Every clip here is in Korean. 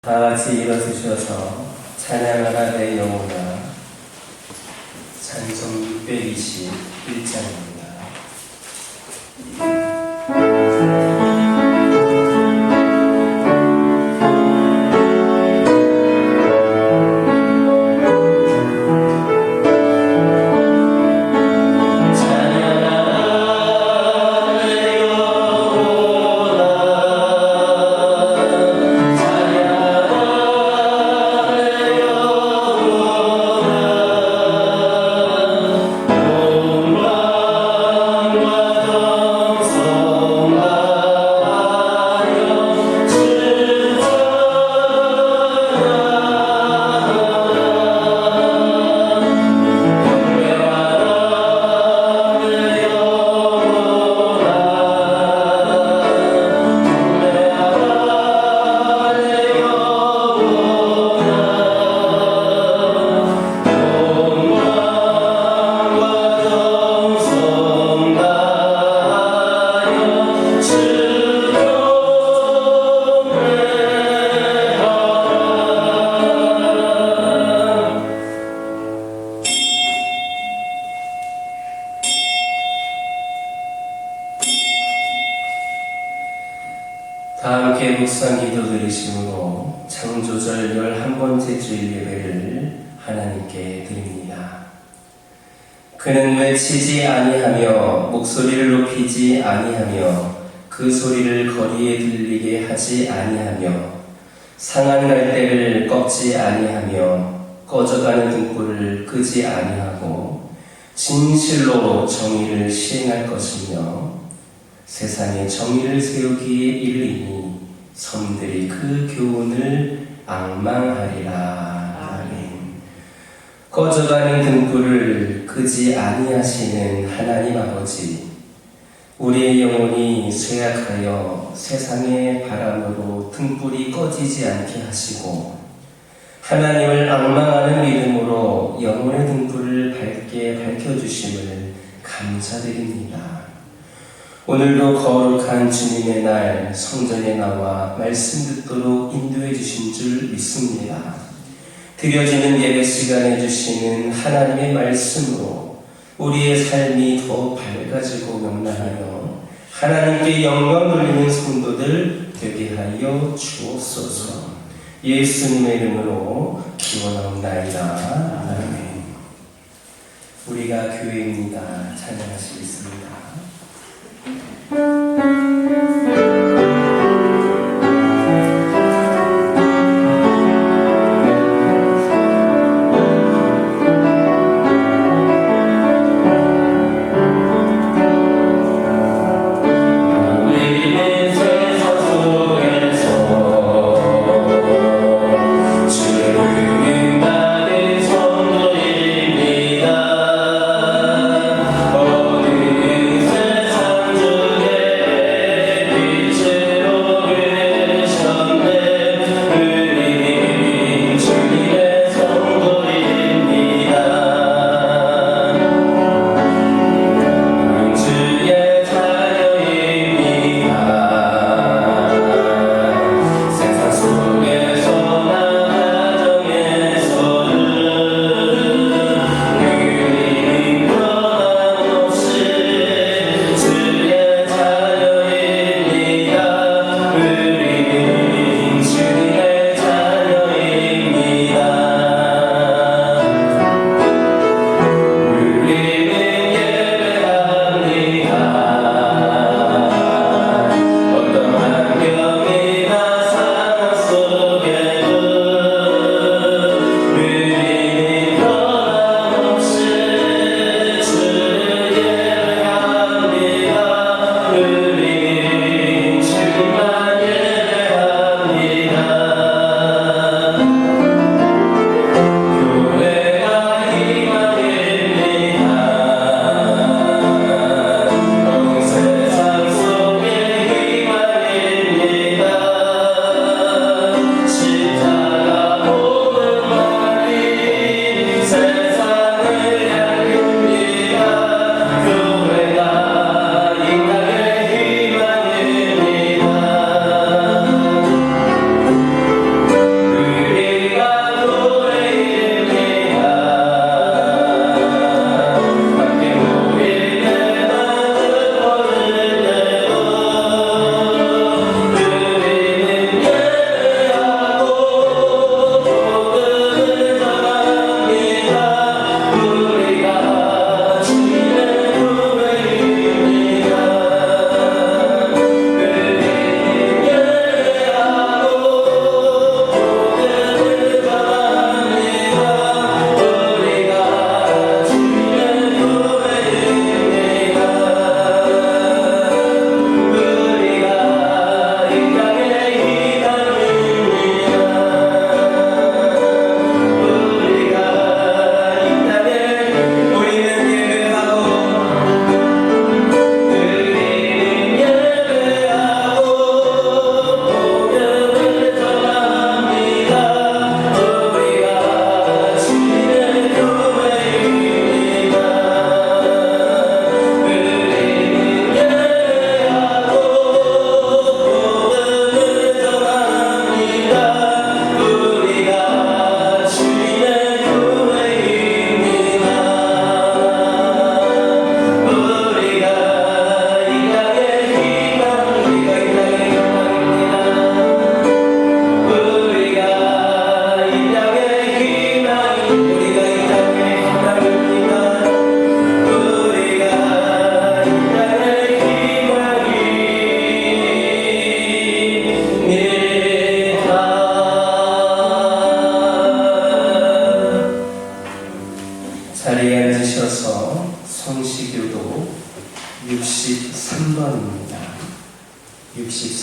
다 같이 일어서셔서 찬양하라 내 영혼아. 찬송 621장입니다. 다 함께 묵상 기도 드리심으로 창조절 11번째 주일 예배를 하나님께 드립니다. 그는 외치지 아니하며 목소리를 높이지 아니하며 그 소리를 거리에 들리게 하지 아니하며 상한 갈대를 꺾지 아니하며 꺼져가는 등불을 끄지 아니하고 진실로 정의를 시행할 것이며 세상에 정의를 세우기에 이르리니 섬들이 그 교훈을 앙망하리라. 아멘. 꺼져가는 등불을 끄지 아니하시는 하나님 아버지, 우리의 영혼이 쇠약하여 세상의 바람으로 등불이 꺼지지 않게 하시고 하나님을 앙망하는 믿음으로 영혼의 등불을 밝게 밝혀주심을 감사드립니다. 오늘도 거룩한 주님의 날 성전에 나와 말씀 듣도록 인도해 주신 줄 믿습니다. 드려지는 예배 시간에 주시는 하나님의 말씀으로 우리의 삶이 더 밝아지고 명랑하여 하나님께 영광 돌리는 성도들 되게 하여 주옵소서. 예수님의 이름으로 기원하옵나이다. 아멘. 우리가 교회입니다. 찬양하시겠습니다. 어느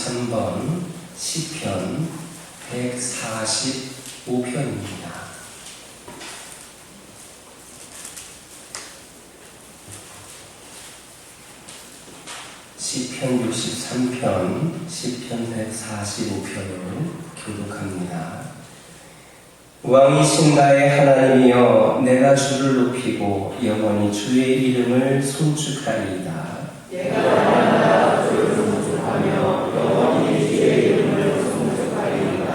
23번 시편 145편입니다. 시편 63편, 시편 145편을 교독합니다. 왕이신 나의 하나님이여, 내가 주를 높이고 영원히 주의 이름을 송축하리이다. 내가 주를 송축하며 영원히 주의 이름을 송축하리이다.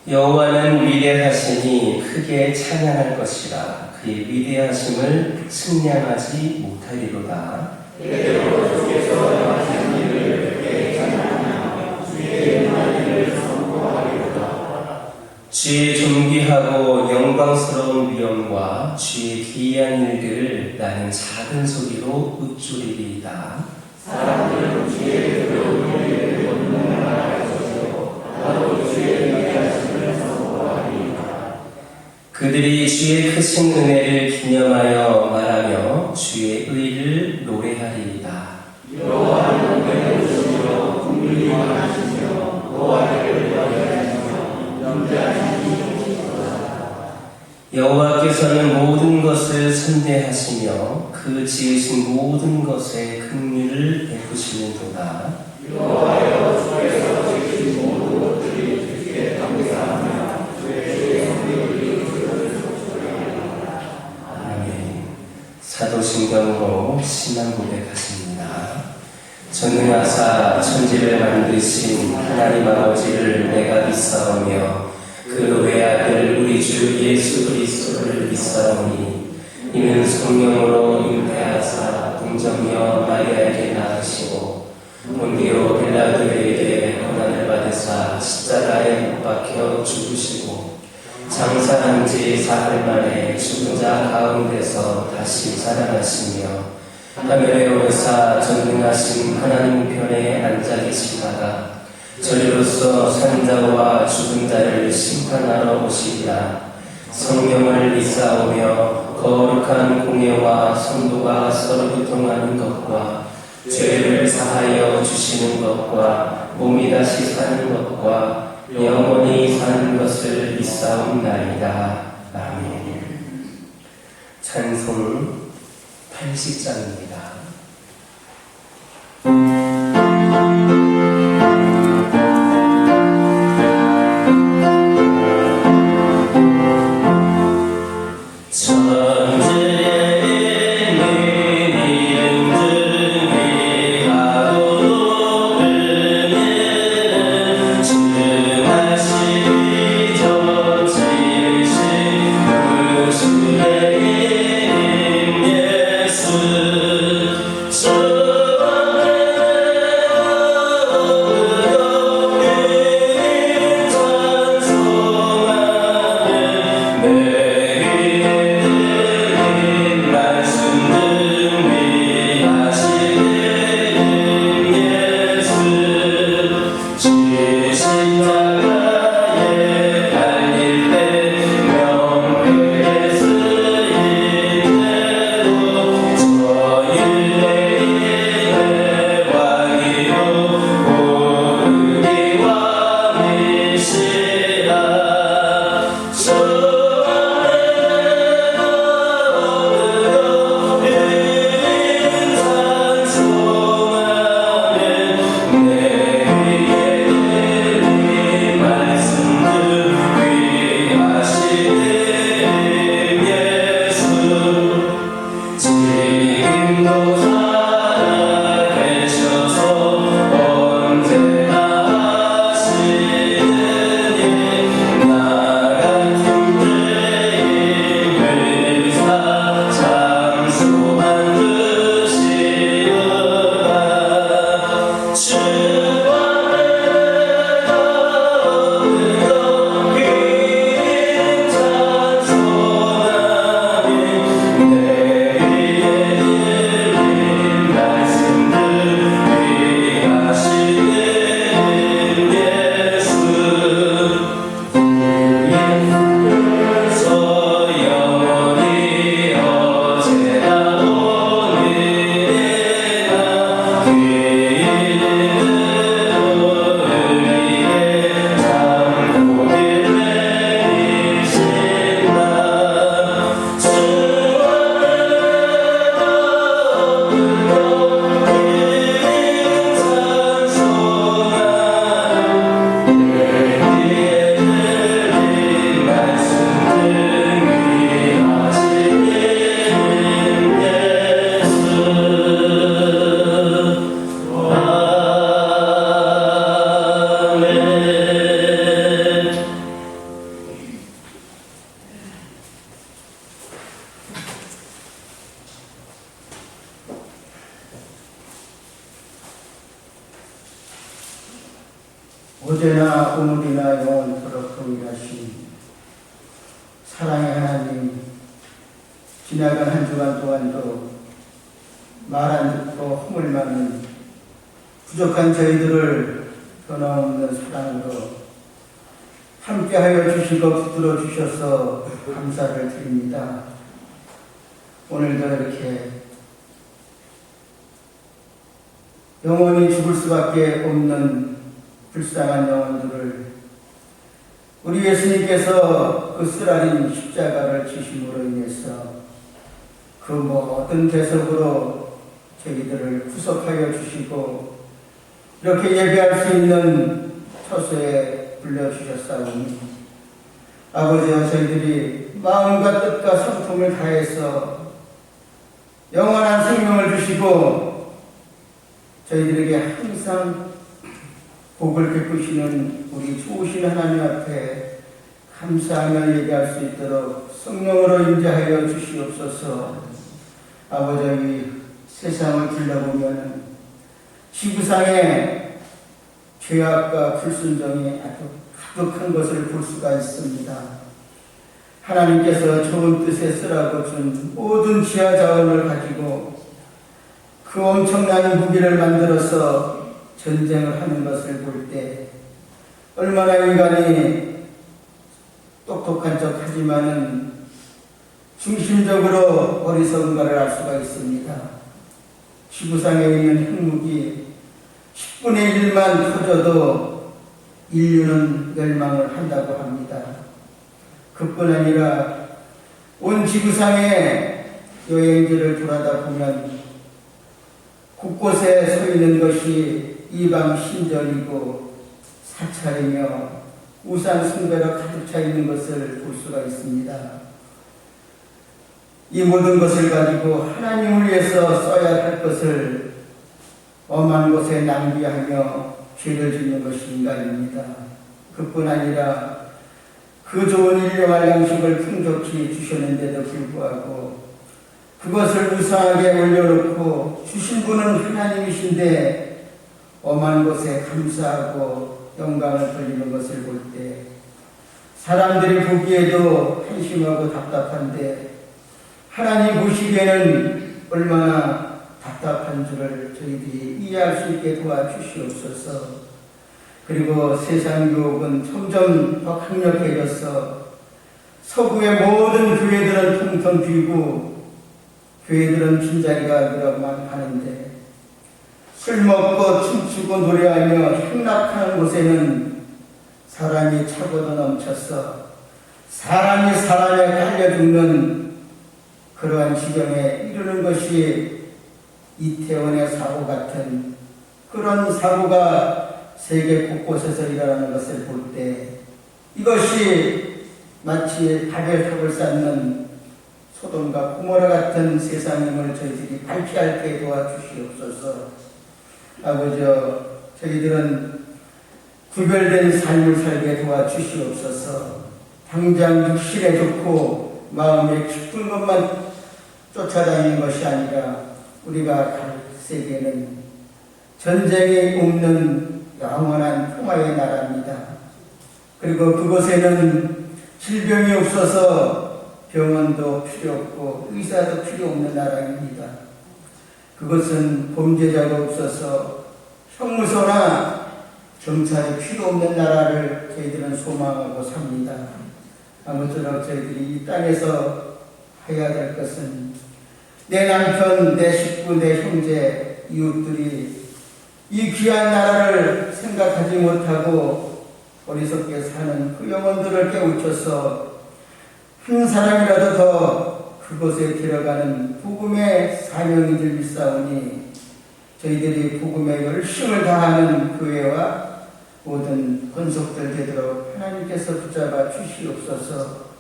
여호와는 위대하시니 크게 찬양할 것이라. 그의 위대하심을 측량하지 못하리로다. 때로 주께서 영하신 일을 크게 찬양하며 주의 은혜를 선포하리로다. 주의 존귀하고 영광스러운 위엄과 주의 기이한 일들을 나는 작은 소리로 읊조리리이다. 사람들은 주의 두려운 일을 본능을 말할 것이요 나도 주의 위대하심을 선포하리이다. 그들이 주의 크신 은혜를 기념하여 말하며 주의 의를 노래하리이다. 여호와는 은혜로우시며 긍휼이 많으시며 노하기를 여기하시며 염려하시니 좋으시도다. 여호와께서는 모든 것을 선대하시며 그 지으신 모든 것에 긍휼을 베푸시는도다. 여호와여, 주께서 지으신 모든 것들이 주께 감사하며 주의 성령이 주를 송축하리이다. 아멘. 사도신경으로 신앙 고백하십니다. 전능하사 천지를 만드신 하나님 아버지를 내가 믿사오며 그 외아들 우리 주 예수 그리스도를 믿사오니 이는 성령으로 잉태하사 동정녀 마리아에게 낳으시고 본디오 빌라도에게 고난을 받으사 십자가에 못 박혀 죽으시고 장사한 지 사흘 만에 죽은 자 가운데서 다시 살아나시며 하늘에 오르사 전능하신 하나님 편에 앉아 계시다가 저리로서 산자와 죽은 자를 심판하러 오시리라. 성령을 믿사오며 거룩한 공예와 성도가 서로 교통하는 것과 죄를 사하여 주시는 것과 몸이 다시 사는 것과 영원히 사는 것을 믿사옵나이다. 아멘. 찬송 80장입니다. 사랑의 하나님, 지나간 한 주간 동안도 말 안 듣고 허물만은 부족한 저희들을 변함없는 사랑으로 함께하여 주시고 붙들어 주셔서 감사를 드립니다. 오늘도 이렇게 영원히 죽을 수밖에 없는 불쌍한 영혼들을 우리 예수님께서 그 쓰라린 십자가를 지심으로 인해서 그 모든 대속으로 저희들을 구속하여 주시고 이렇게 예배할 수 있는 처소에 불러주셨사오니 아버지와 저희들이 마음과 뜻과 성품을 다해서 영원한 생명을 주시고 저희들에게 항상 복을 베푸시는 우리 좋으신 하나님 앞에 감사하며 예배할 수 있도록 성령으로 인자하여 주시옵소서. 아버지, 세상을 둘러보면 지구상에 죄악과 불순종이 아주 가득한 것을 볼 수가 있습니다. 하나님께서 좋은 뜻에 쓰라고 준 모든 지하 자원을 가지고 그 엄청난 무기를 만들어서 전쟁을 하는 것을 볼 때 얼마나 인간이 똑똑한 척 하지만은 중심적으로 어리석은가를 알 수가 있습니다. 지구상에 있는 핵무기 10분의 1만 터져도 인류는 멸망을 한다고 합니다. 그뿐 아니라 온 지구상의 여행지를 돌아다 보면 곳곳에 서 있는 것이 이방 신전이고 사찰이며 우상 숭배로 가득 차 있는 것을 볼 수가 있습니다. 이 모든 것을 가지고 하나님을 위해서 써야 할 것을 엄한 곳에 낭비하며 죄를 짓는 것이 인간입니다. 그뿐 아니라 그 좋은 일용할 양식을 풍족히 주셨는데도 불구하고 그것을 우상하게 올려놓고 주신 분은 하나님이신데 엄한 곳에 감사하고 영광을 돌리는 것을 볼 때 사람들이 보기에도 한심하고 답답한데 하나님 보시기에는 얼마나 답답한 줄을 저희들이 이해할 수 있게 도와주시옵소서. 그리고 세상 유혹은 점점 더 강력해져서 서구의 모든 교회들은 텅텅 비고 교회들은 빈자리가 늘어만 하는데 술 먹고 춤추고 노래하며 행락하는 곳에는 사람이 차고도 넘쳐서 사람이 사람에 깔려 죽는 그러한 지경에 이르는 것이 이태원의 사고 같은 그런 사고가 세계 곳곳에서 일어나는 것을 볼 때 이것이 마치 바벨탑을 쌓는 소돔과 고모라 같은 세상임을 저희들이 발피할 때 도와주시옵소서. 아버지, 저희들은 구별된 삶을 살게 도와주시옵소서. 당장 육신에 좋고 마음에 기쁜 것만 쫓아다니는 것이 아니라 우리가 갈 세계는 전쟁이 없는 영원한 평화의 나라입니다. 그리고 그곳에는 질병이 없어서 병원도 필요 없고 의사도 필요 없는 나라입니다. 그것은 범죄자가 없어서 형무소나 경찰이 필요 없는 나라를 저희들은 소망하고 삽니다. 아무쪼록 저희들이 이 땅에서 해야 될 것은 내 남편, 내 식구, 내 형제, 이웃들이 이 귀한 나라를 생각하지 못하고 어리석게 사는 그 영혼들을 깨우쳐서 한 사람이라도 더 그곳에 들어가는 복음의 사명이 들 믿사오니 저희들이 복음의 열심을 다하는 교회와 모든 권속들 되도록 하나님께서 붙잡아 주시옵소서.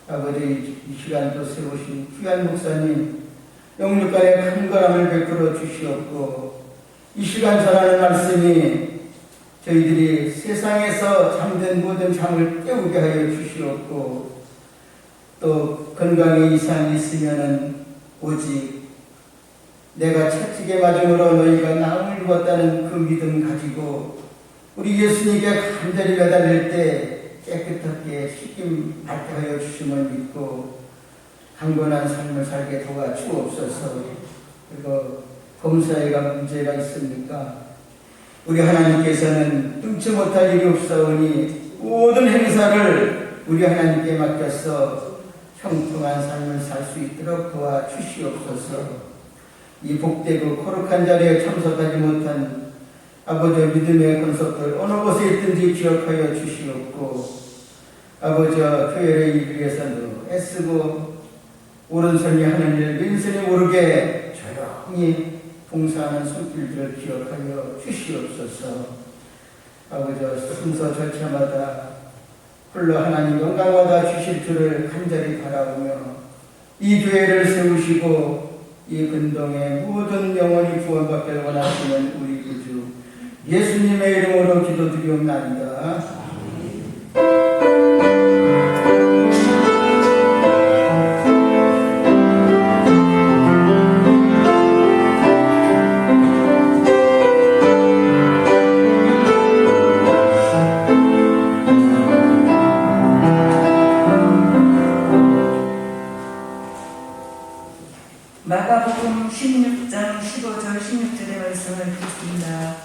아버지, 이 시간도 세우신 귀한 목사님 영육간의 간절함을 베풀어 주시옵고 이 시간 전하는 말씀이 저희들이 세상에서 잠든 모든 잠을 깨우게 하여 주시옵고 또 건강에 이상이 있으면은 오직 내가 채찍에 맞음으로 너희가 나음을 입었다는 그 믿음 가지고 우리 예수님께 간절히 매달릴 때 깨끗하게 씻김 받게 하여 주심을 믿고 강건한 삶을 살게 도와주옵소서. 그리고 범사에가 문제가 있습니까? 우리 하나님께서는 뚱치 못할 일이 없사오니 모든 행사를 우리 하나님께 맡겨서 형통한 삶을 살 수 있도록 도와주시옵소서. 이 복되고 거룩한 자리에 참석하지 못한 아버지 믿음의 권속들 어느 곳에 있든지 기억하여 주시옵고, 아버지 교회를 이루기 위해서도 애쓰고 오른손이 하는 일 왼손이 모르게 조용히 봉사하는 손길들을 기억하여 주시옵소서. 아버지 순서 절차마다 홀로 하나님 영광 받아 주실 줄을 간절히 바라보며 이 교회를 세우시고 이 근동의 모든 영혼이 구원받기를 원하시는 우리 구주 예수님의 이름으로 기도드리옵나이다. 마가복음 16장 15절 16절의 말씀을 읽겠습니다.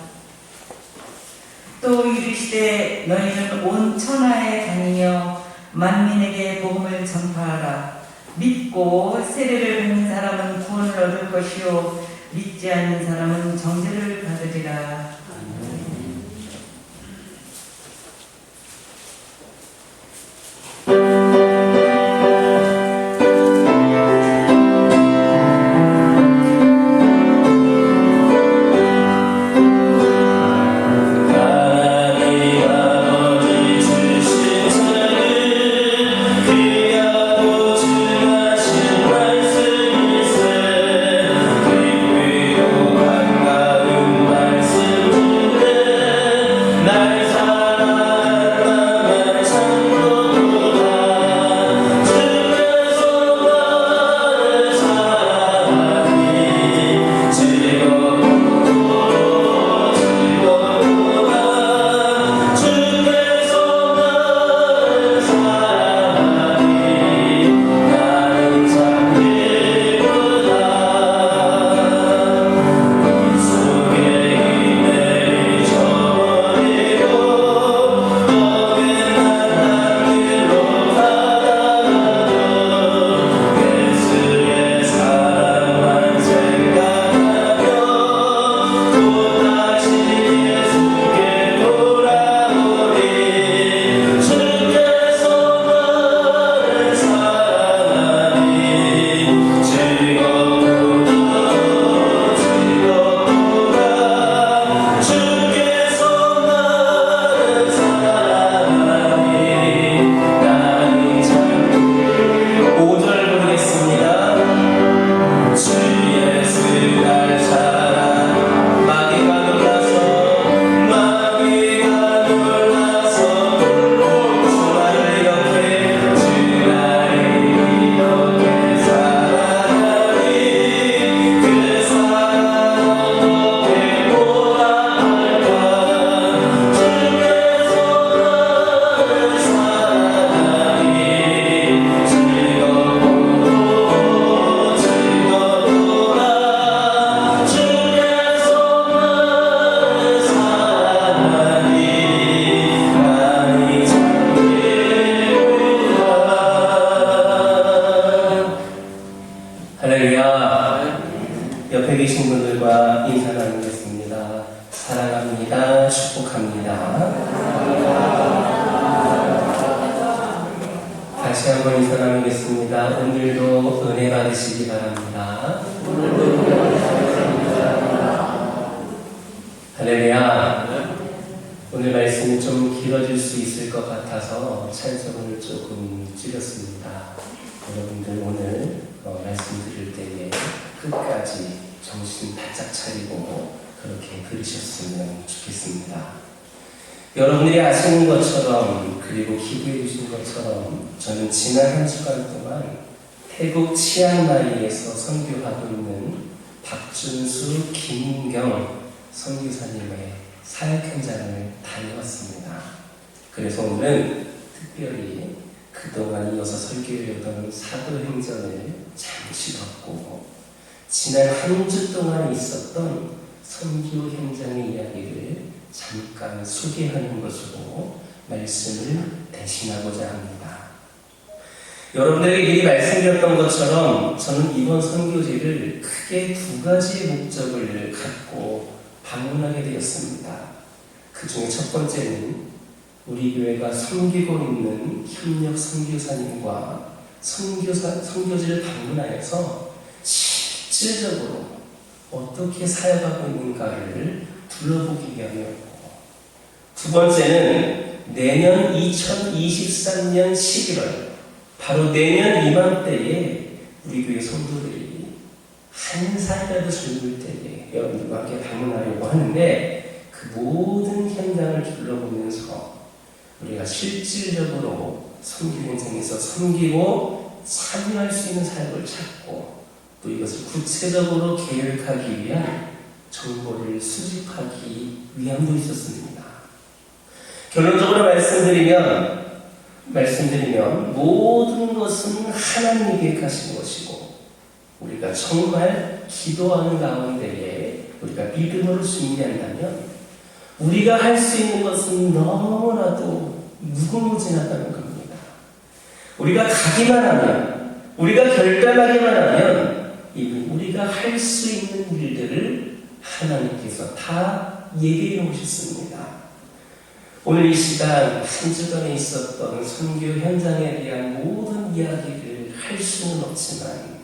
또 이르시되 너희는 온 천하에 다니며 만민에게 복음을 전파하라. 믿고 세례를 받는 사람은 구원을 얻을 것이요 믿지 않는 사람은 정죄를 받으리라. 옆에 계신 분들과 인사 나누겠습니다. 사랑합니다. 축복합니다. 다시 한번 인사 나누겠습니다. 오늘도 은혜 받으시기 바랍니다. 할렐루야. 오늘 말씀이 좀 길어질 수 있을 것 같아서 찬송을 조금 줄였습니다. 여러분들 오늘 말씀 드릴 때에 끝까지 정신 바짝 차리고 그렇게 들으셨으면 좋겠습니다. 여러분들이 아시는 것처럼 그리고 기부해 주신 것처럼 저는 지난 한 주간 동안 태국 치앙마이에서 선교하고 있는 박준수, 김경 선교사님의 사역 현장을 다녀왔습니다. 그래서 오늘은 특별히 그동안 이어서 설교해오던 사도행전을 잠시 덮고 지난 한 주 동안 있었던 선교 현장의 이야기를 잠깐 소개하는 것으로 말씀을 대신하고자 합니다. 여러분들에게 미리 말씀드렸던 것처럼 저는 이번 선교지를 크게 두 가지의 목적을 갖고 방문하게 되었습니다. 그 중에 첫 번째는 우리 교회가 섬기고 있는 협력 선교사님과 선교지를 방문하여서 실질적으로 어떻게 사역하고 있는가를 둘러보기 위함이었고, 두 번째는 내년 2023년 11월 바로 내년 이맘때에 우리 교회 성도들이 한 살이라도 젊을 때에 여러분들과 함께 방문하려고 하는데, 그 모든 현장을 둘러보면서 우리가 실질적으로 선교 현장에서 섬기고 참여할 수 있는 사역을 찾고 또 이것을 구체적으로 계획하기 위한 정보를 수집하기 위함도 있었습니다. 결론적으로 말씀드리면 모든 것은 하나님이 계획하신 것이고, 우리가 정말 기도하는 가운데에 우리가 믿음으로 준비한다면 우리가 할 수 있는 것은 너무나도 무궁무진하다는 겁니다. 우리가 가기만 하면, 우리가 결단하기만 하면 이미 우리가 할 수 있는 일들을 하나님께서 다 예비해 놓으셨습니다. 오늘 이 시간 한 주간에 있었던 선교 현장에 대한 모든 이야기를 할 수는 없지만,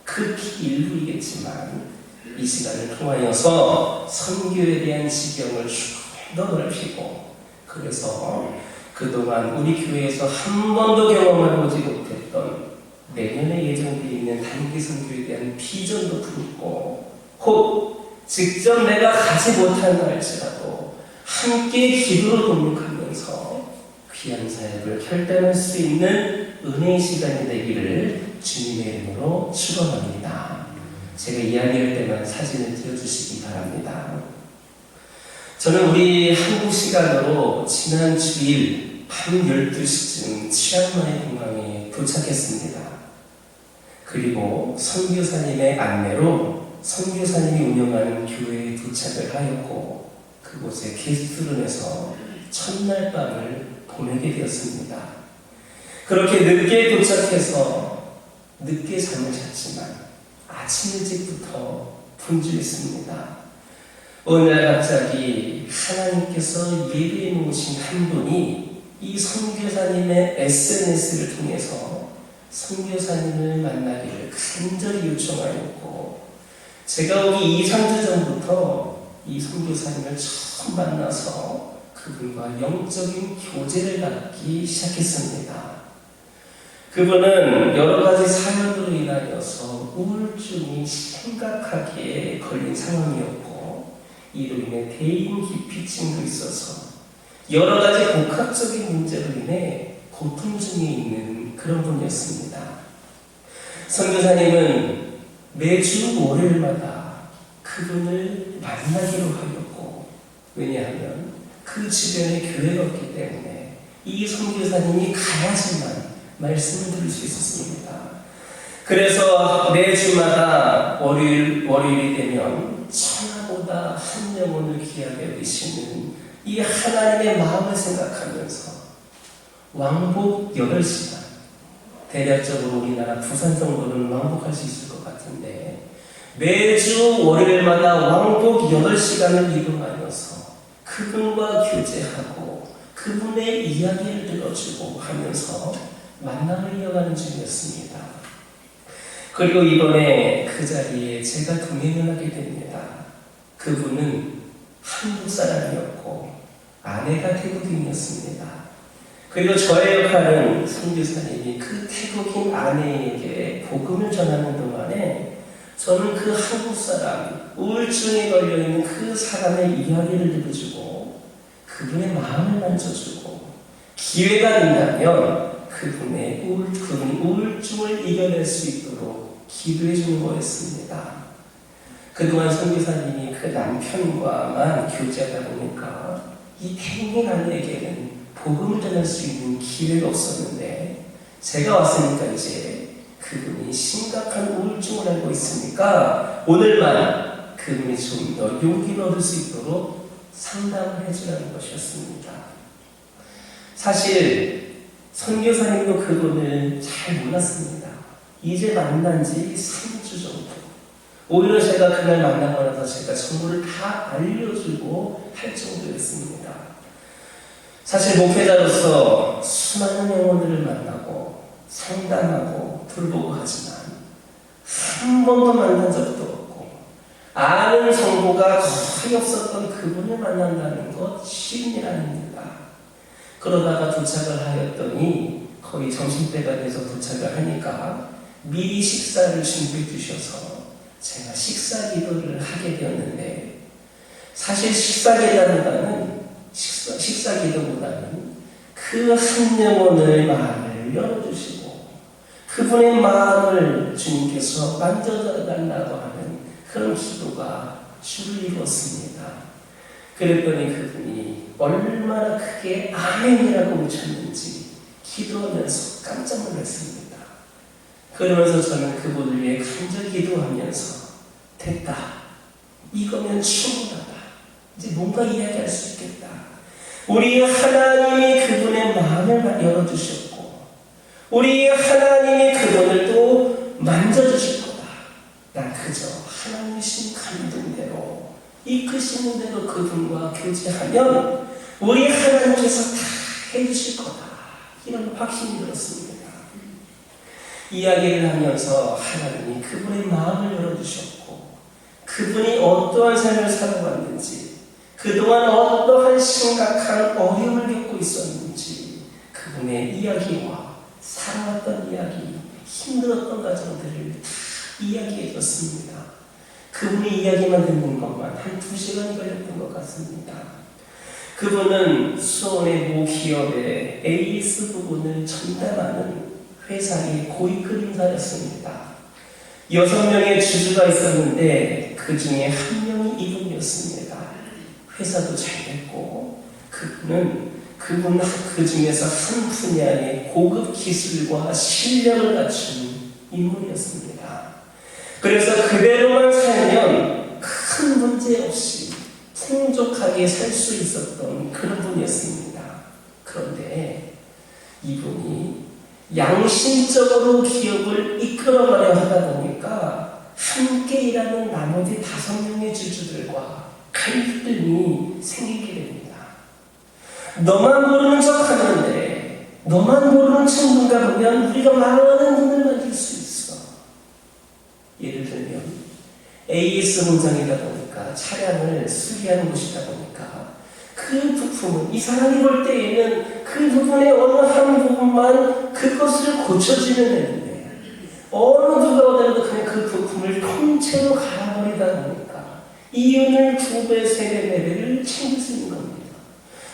극히 일부이겠지만 이 시간을 통하여서 선교에 대한 지경을 쭉 더 넓히고, 그래서 그동안 우리 교회에서 한 번도 경험해보지 못했던 내년에 예정되어 있는 단기 선교에 대한 비전도 품고, 혹 직접 내가 가지 못한다 할지라도 함께 기도로 동력하면서 귀한 사역을 결단할 수 있는 은혜의 시간이 되기를 주님의 이름으로 축원합니다. 제가 이야기할 때만 사진을 띄워주시기 바랍니다. 저는 우리 한국 시간으로 지난 주일 밤 12시쯤 치앙마이 공항에 도착했습니다. 그리고 선교사님의 안내로 선교사님이 운영하는 교회에 도착을 하였고, 그곳에 게스트룸에서 첫날 밤을 보내게 되었습니다. 그렇게 늦게 도착해서 늦게 잠을 잤지만 아침 일찍부터 분주했습니다. 어느 날 갑자기 하나님께서 예비해 놓으신 한 분이 이 선교사님의 SNS를 통해서 선교사님을 만나기를 간절히 요청하였고, 제가 오기 2-3주 전부터 이 선교사님을 처음 만나서 그분과 영적인 교제를 갖기 시작했습니다. 그분은 여러 가지 사연으로 인하여서 우울증이 심각하게 걸린 상황이었고, 이로 인해 대인 기피증도 있어서 여러 가지 복합적인 문제로 인해 고통 중에 있는 그런 분이었습니다. 선교사님은 매주 월요일마다 그분을 만나기로 하였고, 왜냐하면 그 주변에 교회가 없기 때문에 이 선교사님이 가야지만 말씀을 들을 수 있었습니다. 그래서 매주마다 월요일이 되면 천하보다 한 영혼을 귀하게 여기시는 이 하나님의 마음을 생각하면서 왕복 8시간, 대략적으로 우리나라 부산 정도는 왕복할 수 있을 것 같은데, 매주 월요일마다 왕복 8시간을 이동하면서 그분과 교제하고 그분의 이야기를 들어주고 하면서 만남을 이어가는 중이었습니다. 그리고 이번에 그 자리에 제가 동행을 하게 됩니다. 그분은 한국 사람이었고 아내가 태국인이었습니다. 그리고 저의 역할은 선교사님이 그 태국인 아내에게 복음을 전하는 동안에 저는 그 한국 사람, 우울증에 걸려있는 그 사람의 이야기를 들어주고 그분의 마음을 만져주고, 기회가 된다면 그분의 우울증을 이겨낼 수 있도록 기도해 주는 거였습니다. 그동안 선교사님이 그 남편과만 교제하다 보니까 이 태국인 아내에게는 복음을 전할 수 있는 기회가 없었는데 제가 왔으니까 이제 그분이 심각한 우울증을 앓고 있으니까 오늘만 그분이 좀 더 용기를 얻을 수 있도록 상담을 해주라는 것이었습니다. 사실 선교사님도 그분을 잘 몰랐습니다. 이제 만난 지 3주 정도. 오히려 제가 그날 만나고 나서 제가 전부를 다 알려주고 할 정도였습니다. 사실 목회자로서 수많은 영혼들을 만나고 상담하고 돌보고 하지만 한 번도 만난 적도 없고 아는 정보가 거의 없었던 그분을 만난다는 것 쉬운 일 아닙니다. 그러다가 도착을 하였더니 거의 점심때가 돼서 도착을 하니까 미리 식사를 준비해 주셔서 제가 식사 기도를 하게 되었는데 사실 식사 기도보다는 그 한 영혼의 마음을 열어주시고 그분의 마음을 주님께서 만져달라고 하는 그런 기도가 주를 이뤘습니다. 그랬더니 그분이 얼마나 크게 아멘이라고 외쳤는지 기도하면서 깜짝 놀랐습니다. 그러면서 저는 그분을 위해 간절히 기도하면서 됐다. 이거면 충분하다. 이제 뭔가 이야기할 수 있겠다. 우리 하나님이 그분의 마음을 열어주셨고 우리 하나님이 그분을 또 만져주실 거다. 난 그저 하나님이신 감동대로 이끄시는 대로 그분과 교제하면 우리 하나님께서 다 해주실 거다. 이런 확신이 들었습니다. 이야기를 하면서 하나님이 그분의 마음을 열어주셨고 그분이 어떠한 삶을 살아왔는지 그동안 어떠한 심각한 어려움을 겪고 있었는지 그분의 이야기와 살아왔던 이야기, 힘들었던 과정들을 다 이야기해 줬습니다. 그분의 이야기만 듣는 것만 한 2시간이 걸렸던 것 같습니다. 그분은 수원의 모 기업의 AS 부분을 전담하는 회사의 고위급 인사였습니다. 6명의 주주가 있었는데 그 중에 한 명이 이분이었습니다. 회사도 잘 됐고 그분은 그 중에서 한 분야의 고급 기술과 실력을 갖춘 인물이었습니다. 그래서 그대로만 살면 큰 문제 없이 풍족하게 살 수 있었던 그런 분이었습니다. 그런데 이분이 양심적으로 기업을 이끌어가려 하다 보니까 함께 일하는 나머지 5명의 주주들과 갈등이 생기게 됩니다. 너만 모르는 척 하는데 너만 모르는 척 누가 보면 우리가 많은 돈을 만들 수 있어. 예를 들면 AS 공장이다 보니까 차량을 수리하는 곳이다 보니까 그 부품은 이 사람이 볼 때에는 그 부분의 어느 한 부분만 그것을 고쳐주면 되는데 어느 누가 오더라도 그냥 그 부품을 통째로 갈아버리다 보니까 이윤을 2배, 3배, 4배를 챙길 수 있는 겁니다.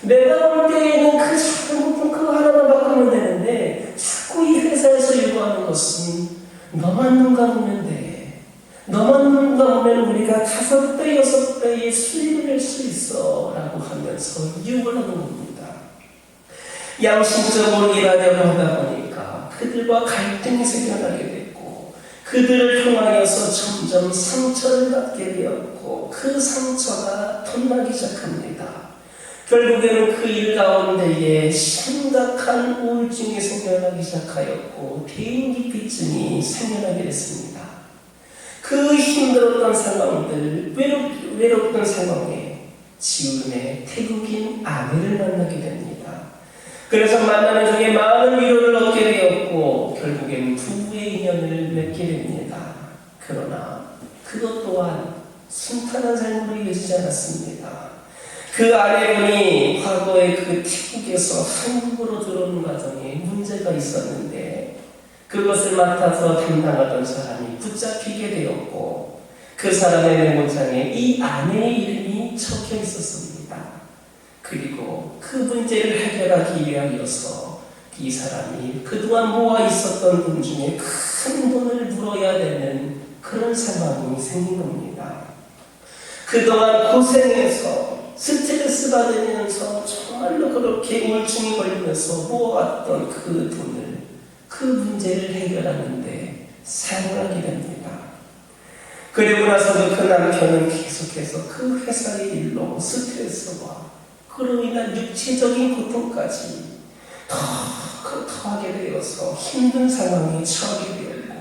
내가 볼 때에는 그 작은 부품 그거 하나만 바꾸면 되는데 자꾸 이 회사에서 요구하는 것은 너만 눈 감으면 돼. 너만 눈 감으면 우리가 5배, 6배의 수익을 낼 수 있어 라고 하면서 유혹을 하는 겁니다. 양심적으로 일하려고 하다 보니까 그들과 갈등이 생겨나게 됐고 그들을 통하여서 점점 상처를 받게 되었고 그 상처가 덧나기 시작합니다. 결국에는 그 일 가운데에 심각한 우울증이 생겨나기 시작하였고 대인기피증이 생겨나게 됐습니다. 그 힘들었던 상황들, 외롭던 상황에 지금의 태국인 아내를 만나게 됩니다. 그래서 만나는 중에 많은 위로를 얻게 되었고 결국엔 부부의 인연을 맺게 됩니다. 그러나 그것 또한 순탄한 삶으로 이어지지 않았습니다. 그 아내분이 과거에 그 태국에서 한국으로 들어오는 과정에 문제가 있었는데 그것을 맡아서 담당하던 사람이 붙잡히게 되었고 그 사람의 메모장에 이 아내의 이름이 적혀 있었습니다. 그리고 그 문제를 해결하기 위하여서 이 사람이 그동안 모아 있었던 돈 중에 큰 돈을 물어야 되는 그런 상황이 생긴 겁니다. 그동안 고생해서 스트레스 받으면서 정말로 그렇게 우울증이 걸리면서 모아왔던 그 돈을 그 문제를 해결하는데 사용하게 됩니다. 그리고 나서도 그 남편은 계속해서 그 회사의 일로 스트레스와 그로 인한 육체적인 고통까지 더하게 되어서 힘든 상황에 처하게 되었고,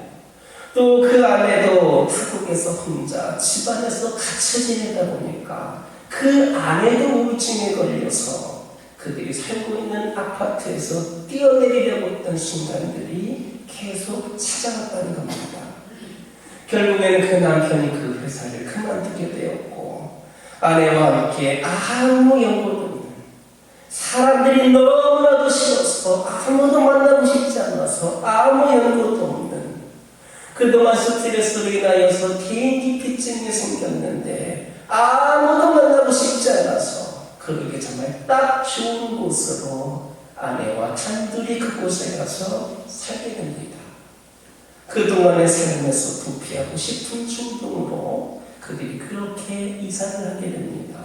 또 그 아내도 타국에서 혼자 집안에서 갇혀 지내다 보니까 그 아내도 우울증에 걸려서 그들이 살고 있는 아파트에서 뛰어내리려고 했던 순간들이 계속 찾아왔다는 겁니다. 결국에는 그 남편이 그 회사를 그만두게 되었고, 아내와 함께 아무 연고도 없는, 사람들이 너무나도 싫어서 아무도 만나고 싶지 않아서 아무 연고도 없는, 그동안 스트레스로 인하여서 개인기피증이 생겼는데 아무도 만나고 싶지 않아서 그렇게 정말 딱 좋은 곳으로 아내와 단둘이 그곳에 가서 살게 됩니다. 그동안의 삶에서 도피하고 싶은 충동으로 그들이 그렇게 이사를 하게 됩니다.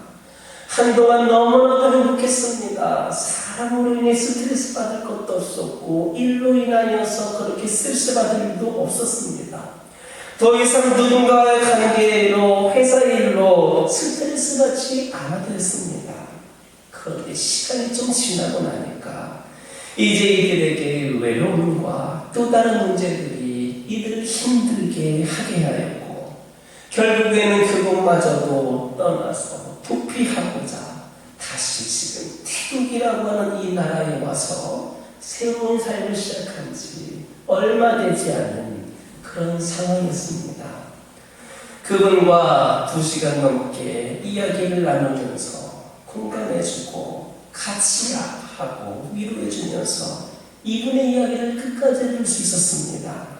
한동안 너무나도 행복했습니다. 사람으로 인해 스트레스 받을 것도 없었고 일로 인하여서 그렇게 스트레스 받을 일도 없었습니다. 더 이상 누군가와의 관계로 회사의 일로 스트레스 받지 않아도 됐습니다. 그런데 시간이 좀 지나고 나니까 이제 이들에게 외로움과 또 다른 문제들이 이들을 힘들게 하게 하였고, 결국에는 그곳마저도 떠나서 도피하고자 다시 지금 태국이라고 하는 이 나라에 와서 새로운 삶을 시작한 지 얼마 되지 않은 그런 상황이었습니다. 그분과 2시간 넘게 이야기를 나누면서 공감해주고 같이 하고 위로해주면서 이분의 이야기를 끝까지 들을 수 있었습니다.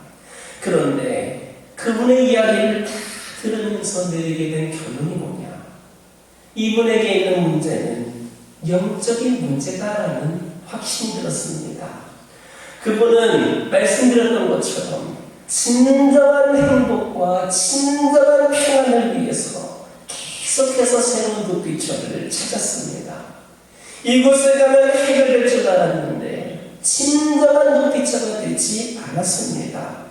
그런데 그분의 이야기를 다 들으면서 내리게 된 결론이 뭐냐? 이분에게 있는 문제는 영적인 문제다라는 확신이 들었습니다. 그분은 말씀드렸던 것처럼 진정한 행복과 진정한 평안을 위해서 계속해서 새로운 도피처를 찾았습니다. 이곳에 가면 해결될 줄 알았는데 진정한 도피처가 되지 않았습니다.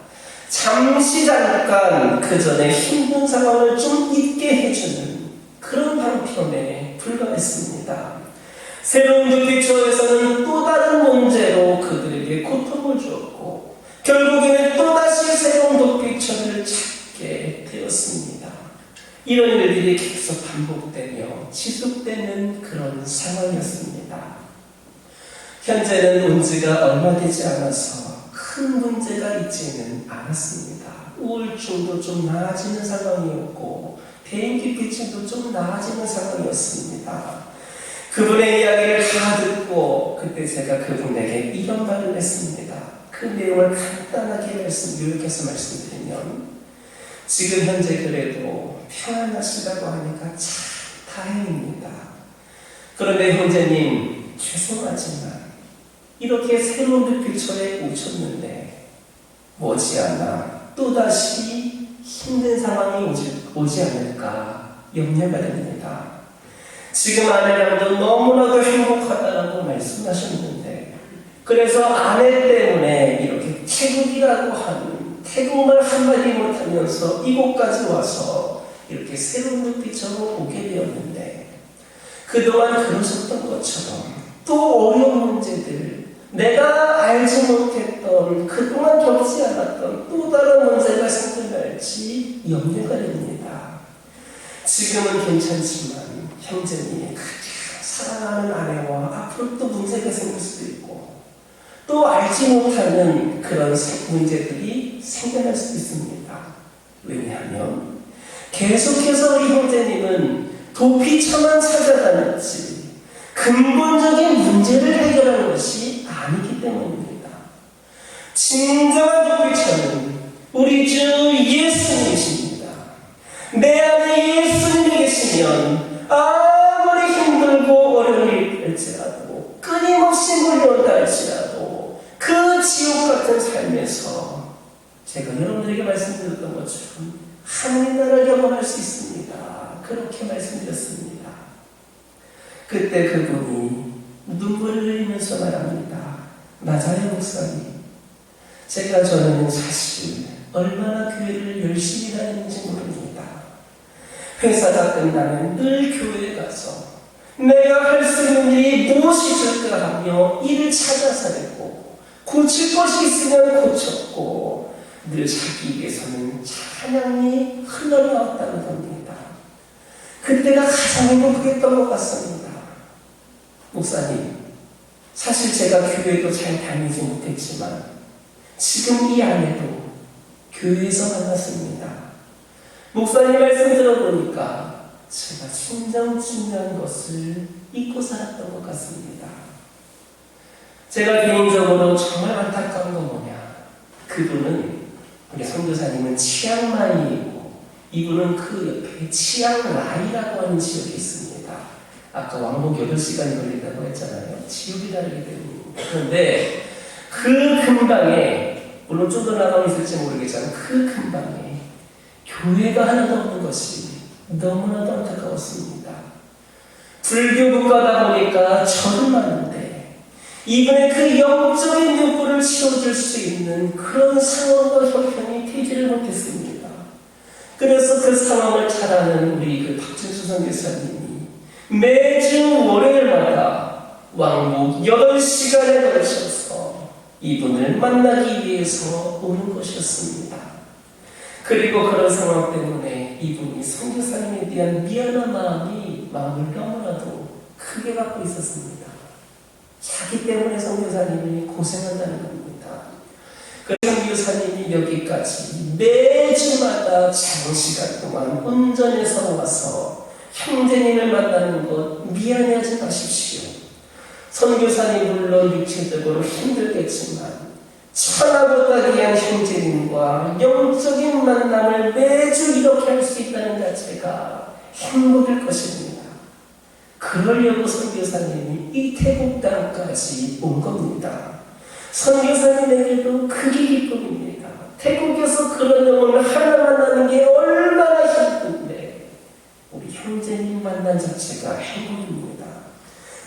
잠깐 그 전에 힘든 상황을 좀 잊게 해주는 그런 방편에 불과했습니다. 새로운 도피처에서는 또 다른 문제로 그들에게 고통을 주었고, 결국에는 또다시 새로운 도피처를 찾게 되었습니다. 이런 일들이 계속 반복되며 지속되는 그런 상황이었습니다. 현재는 온 지가 얼마 되지 않아서 큰 문제가 있지는 않았습니다. 우울증도 좀 나아지는 상황이었고 대인기피증도 좀 나아지는 상황이었습니다. 그분의 이야기를 다 듣고 그때 제가 그분에게 이런 말을 했습니다. 그 내용을 간단하게 요약해서 말씀드리면, 지금 현재 그래도 평안하시다고 하니까 참 다행입니다. 그런데 형제님, 죄송하지만 이렇게 새로운 도피처에 오셨는데 머지않아 또다시 힘든 상황이 오지 않을까 염려가 됩니다. 지금 아내랑도 너무나도 행복하다라고 말씀하셨는데, 그래서 아내 때문에 이렇게 태국이라고 하는 태국말 한마디 못하면서 이곳까지 와서 이렇게 새로운 도피처로 오게 되었는데, 그동안 그러셨던 것처럼 또 어려운 문제들, 내가 알지 못했던, 그동안 겪지 않았던 또 다른 문제가 생겨날지 염려가 됩니다. 지금은 괜찮지만 형제님이 가장 사랑하는 아내와 앞으로 또 문제가 생길 수도 있고, 또 알지 못하는 그런 문제들이 생겨날 수도 있습니다. 왜냐하면 계속해서 우리 형제님은 도피처만 찾아다녔지 근본적인 문제를 해결하는 것이 아니기 때문입니다. 진정한 도피처는 우리 주 예수님이십니다. 내 안에 예수님이 계시면 아무리 힘들고 어려운 일이 될지라도, 끊임없이 몰려온다 할지라도 그 지옥 같은 삶에서 제가 여러분들에게 말씀드렸던 것처럼 하나님 나라를 경험할 수 있습니다. 그렇게 말씀드렸습니다. 그때 그분이 눈물을 흘리면서 말합니다. 맞아요, 목사님. 저는 사실 얼마나 교회를 열심히 다니는지 모릅니다. 회사가 끝나면 늘 교회에 가서 내가 할 수 있는 일이 무엇이 있을까 하며 일을 찾아서 했고, 고칠 것이 있으면 고쳤고, 늘 자기 입에서는 찬양이 흘러나왔다는 겁니다. 그때가 가장 행복했던 것 같습니다. 목사님, 사실 제가 교회도 잘 다니지 못했지만 지금 이 아내도 교회에서 만났습니다. 목사님 말씀 들어보니까 제가 진정 중요한 것을 잊고 살았던 것 같습니다. 제가 개인적으로 정말 안타까운 건 뭐냐, 그분은, 우리 선교사님은 치앙마이이고 이분은 그 옆에 치앙라이라고 하는 지역이 있습니다. 아까 왕복 8시간이 걸린다고 했잖아요. 지옥이 다르기 때문입니다. 그런데 그 근방에, 물론 좀 더 나가면 있을지 모르겠지만 그 근방에 교회가 하나도 없는 것이 너무나도 안타까웠습니다. 불교 국가다 보니까 절은 많은데 이분의 그 영적인 욕구를 채워줄 수 있는 그런 상황과 형편이 되지를 못했습니다. 그래서 그 상황을 잘 아는 우리 그 박준수 선교사님이 매주 월요일마다 왕복 8시간에 걸쳐서 이분을 만나기 위해서 오는 것이었습니다. 그리고 그런 상황 때문에 이분이 선교사님에 대한 미안한 마음을 너무나도 크게 갖고 있었습니다. 자기 때문에 선교사님이 고생한다는 겁니다. 그래서 선교사님이 여기까지 매주마다 장시간 동안 운전해서 와서 형제님을 만나는 것 미안해하지 마십시오. 선교사님 물론 육체적으로 힘들겠지만 천하보다 귀한 형제님과 영적인 만남을 매주 이렇게 할 수 있다는 자체가 행복일 것입니다. 그러려고 선교사님이 이 태국 땅까지 온 겁니다. 선교사님에게도 그게 기쁨입니다. 태국에서 그런 영혼을 하나 만나는 게 얼마나 힘든데 우리 형제님 만난 자체가 행복입니다.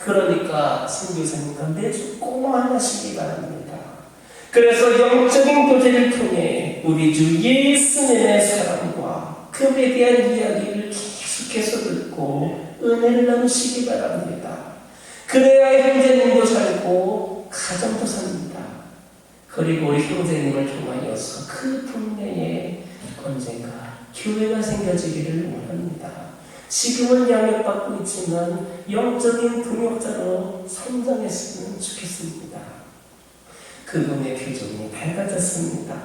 그러니까 선교사님과 매주 꼭 만나시기 바랍니다. 그래서 영적인 교제를 통해 우리 주 예수님의 사랑과 그에 대한 이야기를 계속해서 듣고 은혜를 나누시기 바랍니다. 그래야 형제님도 살고 가정도 삽니다. 그리고 우리 형제님을 통하여서 그 동네에 언젠가 교회가 생겨지기를 원합니다. 지금은 양육받고 있지만 영적인 동역자로 성장했으면 좋겠습니다. 그분의 표정이 밝아졌습니다.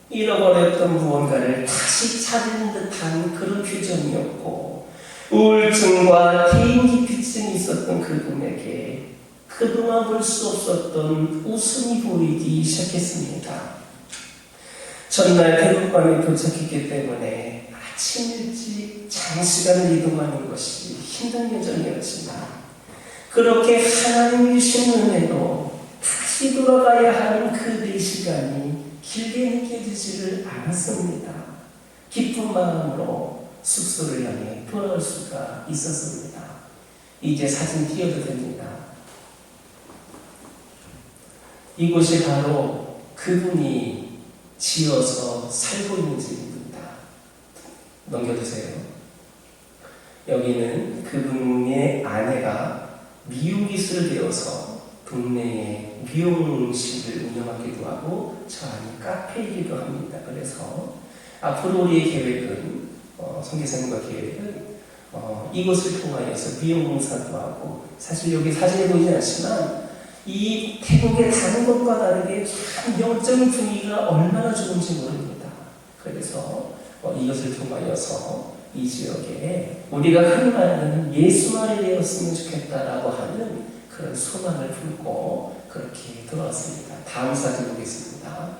잃어버렸던 무언가를 다시 찾은 듯한 그런 표정이었고, 우울증과 대인기피증이 있었던 그분에게 그동안 볼 수 없었던 웃음이 보이기 시작했습니다. 전날 태국방에 도착했기 때문에 아침 일찍 장시간을 이동하는 것이 힘든 여정이었지만 그렇게 하나님이 주신 은혜로 다시 돌아가야 하는 그 4시간이 길게 느껴지지를 않았습니다. 기쁜 마음으로 숙소를 향해 돌아올 수가 있었습니다. 이제 사진 띄워도 됩니다. 이곳이 바로 그분이 지어서 살고 있는 집입니다. 넘겨주세요. 여기는 그분의 아내가 미용기술을 배워서 동네에 미용실을 운영하기도 하고 저 안이 카페이기도 합니다. 그래서 앞으로 우리의 계획은 선교사님과 계획은 이곳을 통하여서 미용공사도 하고, 사실 여기 사진에 보이지 않지만 이 태국의 다른 곳과 다르게 참 영적인 분위기가 얼마나 좋은지 모릅니다. 그래서 이것을 통하여서 이 지역에 우리가 흔히 말하는 예수말이 되었으면 좋겠다라고 하는 그런 소망을 품고 그렇게 돌아왔습니다. 다음 사진 보겠습니다.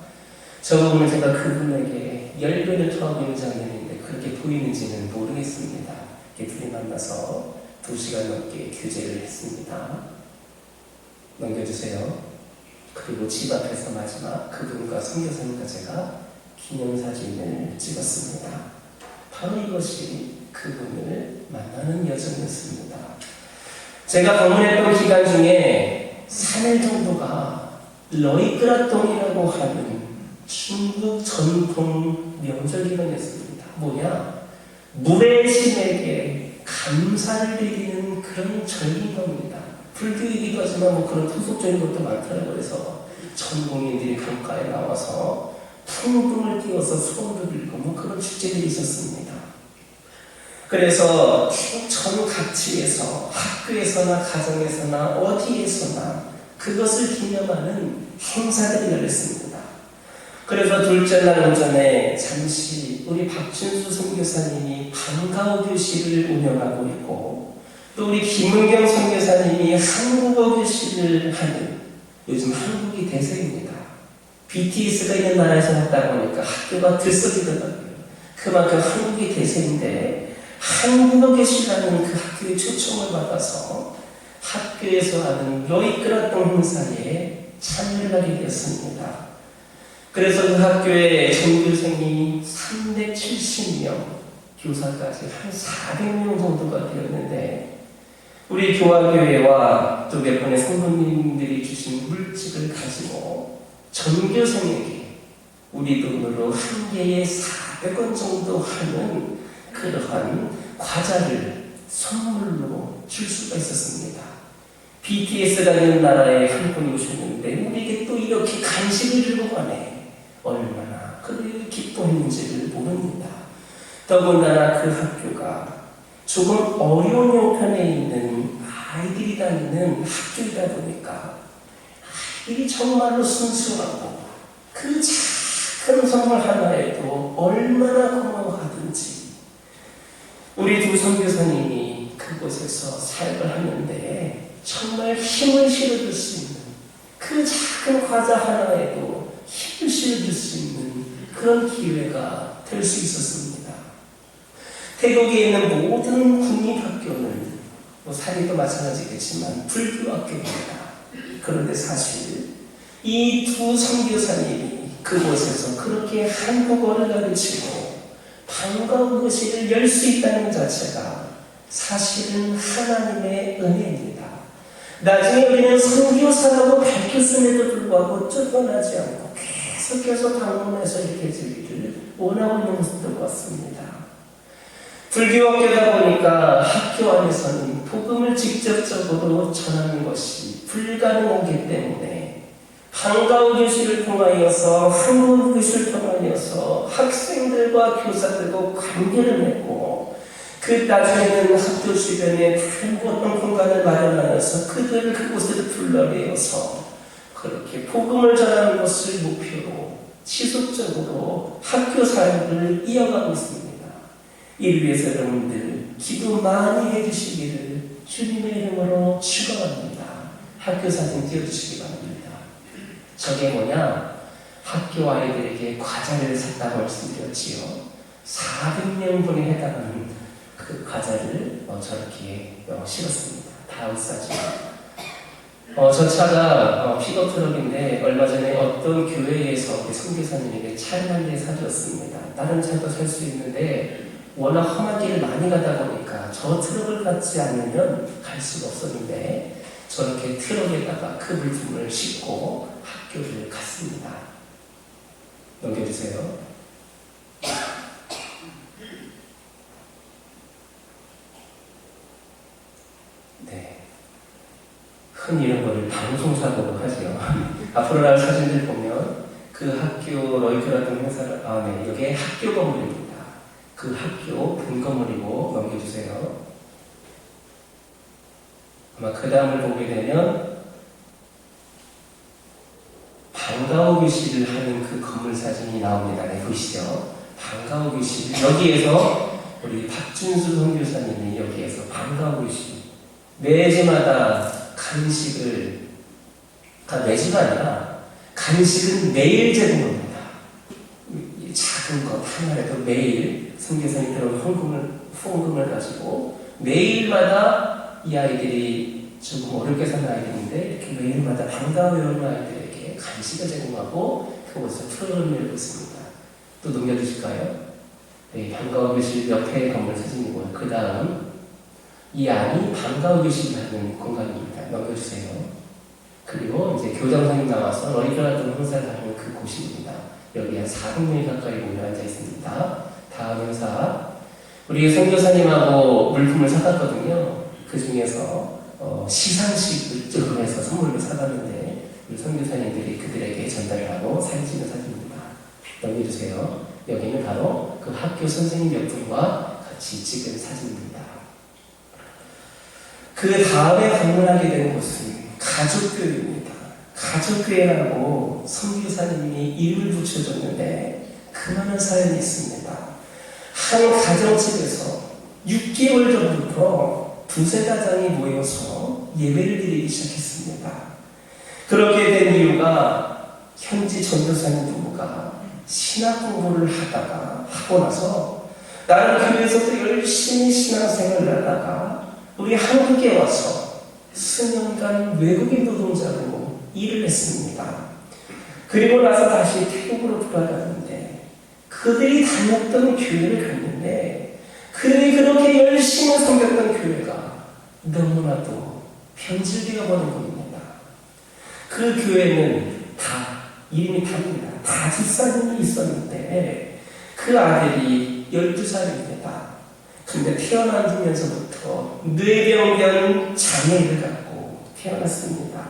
저 부분은 제가 그분에게 열변을 토하고 있는 장면인데 그렇게 보이는지는 모르겠습니다. 이렇게 둘이 만나서 2시간 넘게 교제를 했습니다. 넘겨주세요. 그리고 집 앞에서 마지막 그분과 선교사님과 제가 기념사진을 찍었습니다. 바로 이것이 그분을 만나는 여정이었습니다. 제가 방문했던 기간 중에 3일 정도가 러이크라똥이라고 하는 중국 전통 명절 기간이었습니다. 뭐냐? 물의 신에게 감사를 드리는 그런 절기인 겁니다. 불교이기도 하지만 뭐 그런 토속적인 것도 많더라고요. 그래서 전공인들이 강가에 나와서 풍금을 띄워서 소원도 빌고 뭐 그런 축제들이 있었습니다. 그래서 전 각지에서 학교에서나 가정에서나 어디에서나 그것을 기념하는 행사들이 열렸습니다. 그래서 둘째 날 오전에 잠시 우리 박준수 선교사님이 방과후 교실을 운영하고 있고 또 우리 김은경 선교사님이 한국어 교실을 하는 요즘 한국이 대세입니다. BTS가 있는 나라에서 왔다 보니까 학교가 들썩이더라고요. 그만큼 한국이 대세인데 한국어 교실하는 그 학교의 초청을 받아서 학교에서 하는 러이크라똥 행사에 참여를 하게 되었습니다. 그래서 그 학교에 전교생이 370명, 교사까지 한 400명 정도가 되었는데 우리 교화교회와 또 몇 번의 성도님들이 주신 물질을 가지고 전교생에게 우리 돈으로 한 개에 400원 정도 하는 그러한 과자를 선물로 줄 수가 있었습니다. BTS가 있는 나라에 한 분이 오셨는데 우리에게 또 이렇게 간식을 주고 가네. 얼마나 그를 기뻐했는지를 모릅니다. 더군다나 그 학교가 조금 어려운 형편에 있는 아이들이 다니는 학교이다 보니까 아이들이 정말로 순수하고 그 작은 선물 하나에도 얼마나 고마워하든지 우리 두 선교사님이 그곳에서 사역을 하는데 정말 힘을 실어줄 수 있는 그 작은 과자 하나에도 힘을 실어줄 수 있는 그런 기회가 될 수 있었습니다. 태국에 있는 모든 국립학교는 뭐 사립도 마찬가지겠지만 불교학교입니다. 그런데 사실 이 두 선교사님이 그곳에서 그렇게 한국어를 가르치고 방과후 교실을 열 수 있다는 자체가 사실은 하나님의 은혜입니다. 나중에 우리는 선교사라고 밝혔음에도 불구하고 쫓겨나지 않고 계속해서 방문해서 이렇게 주기를 원하고 있는 모습도 같습니다. 불교학교다 보니까 학교 안에서는 복음을 직접적으로 전하는 것이 불가능하기 때문에 방과후 교실을 통하여서 한국어 교실을 통하여서 학생들과 교사들과 관계를 맺고 그 나중에는 학교 주변에 다른 어떤 공간을 마련하여서 그들을 그곳에 불러내어서 그렇게 복음을 전하는 것을 목표로 지속적으로 학교 사역을 이어가고 있습니다. 이를 위해서 여러분들 기도 많이 해주시기를 주님의 이름으로 축원합니다. 학교 사진 띄워주시기 바랍니다. 저게 뭐냐? 학교 아이들에게 과자를 샀다고 말씀드렸지요. 400명분에 해당하는 그 과자를 저렇게 실었습니다. 다음 사진. 저 차가 픽업 트럭인데 얼마 전에 어떤 교회에서 우리 선교사님에게 차를 한 대 사주었습니다. 다른 차도 살 수 있는데 워낙 험한 길을 많이 가다 보니까 저 트럭을 갖지 않으면 갈 수가 없었는데 저렇게 트럭에다가 그 물품을 싣고 학교를 갔습니다. 넘겨주세요. 네. 흔히 이런 거를 방송사고로 하죠. 앞으로 나올 사진들 보면 그 학교 러이크라똥 행사를, 네, 여기에 학교 건물입니다. 그 학교 본 건물이고 넘겨주세요. 아마 그 다음을 보게 되면 방과후 교실을 하는 그 건물 사진이 나옵니다. 네, 보시죠. 방과후 교실. 여기에서 우리 박준수 선교사님이 여기에서 방과후 교실 매주마다 간식을, 매주가 아니라 간식은 매일 제공합니다. 작은 것 하나라도 매일 선교사님들은 후원금을 가지고 매일마다 이 아이들이 조금 어렵게 사는 아이들인데 이렇게 매일마다 방과후 배우는 아이들에게 간식을 제공하고 그곳에서 프로그램을 열고 있습니다. 또 넘겨주실까요? 네, 방과후 교실 옆에 건물 사진이고요. 그 다음 이 안이 방과 의식이 하는 공간입니다. 넘겨주세요. 그리고 이제 교장선생님 나와서 너희들하고 행사를 하는 그 곳입니다. 여기 한 400명이 가까이 모여 앉아 있습니다. 다음 행사 우리 선교사님하고 물품을 사갔거든요. 그 중에서 시상식을 해서 선물을 사갔는데 우리 선교사님들이 그들에게 전달을 하고 사진 찍은 사진입니다. 넘겨주세요. 여기는 바로 그 학교 선생님 몇 분과 같이 찍은 사진입니다. 그 다음에 방문하게 된 곳은 가족교회입니다. 가족교회라고 선교사님이 이름을 붙여줬는데 그 많은 사연이 있습니다. 한 가정집에서 6개월 전부터 두세 가정이 모여서 예배를 드리기 시작했습니다. 그렇게 된 이유가 현지 전도사님 부부가 신학 공부를 하고 나서 나는 교회에서도 열심히 신앙생활을 하다가 우리 한국에 와서 수년간 외국인 노동자로 일을 했습니다. 그리고 나서 다시 태국으로 돌아갔는데 그들이 다녔던 교회를 갔는데 그들이 그렇게 열심히 섬겼던 교회가 너무나도 변질되어 버린 겁니다. 그 교회는 다 이름이 다릅니다. 다 집사님이 있었는데 그 아들이 12살입니다. 근데 태어나면서부터 뇌병변 장애를 갖고 태어났습니다.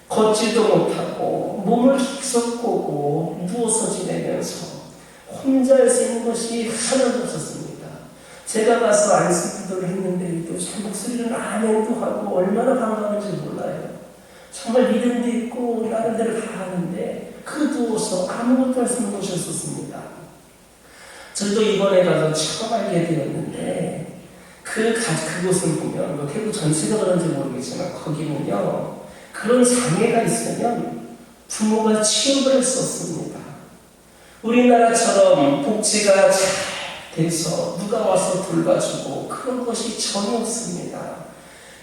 걷지도 못하고 몸을 계속 꼬고 누워서 지내면서 혼자 할 수 있는 것이 하나도 없었습니다. 제가 가서 안수기도를 했는데도 제 목소리를 아멘도 하고 얼마나 반가운지 몰라요. 정말 믿음도 있고 나름대로 다 하는데 그 누워서 아무것도 할 수 없는 것이었습니다. 저도 이번에 가서 처음 알게 되었는데 그곳을 보면 뭐 태국 전체가 그런지 모르겠지만 거기는요 그런 장애가 있으면 부모가 취업을 할 수 없습니다. 우리나라처럼 복지가 잘 돼서 누가 와서 돌봐주고 그런 것이 전혀 없습니다.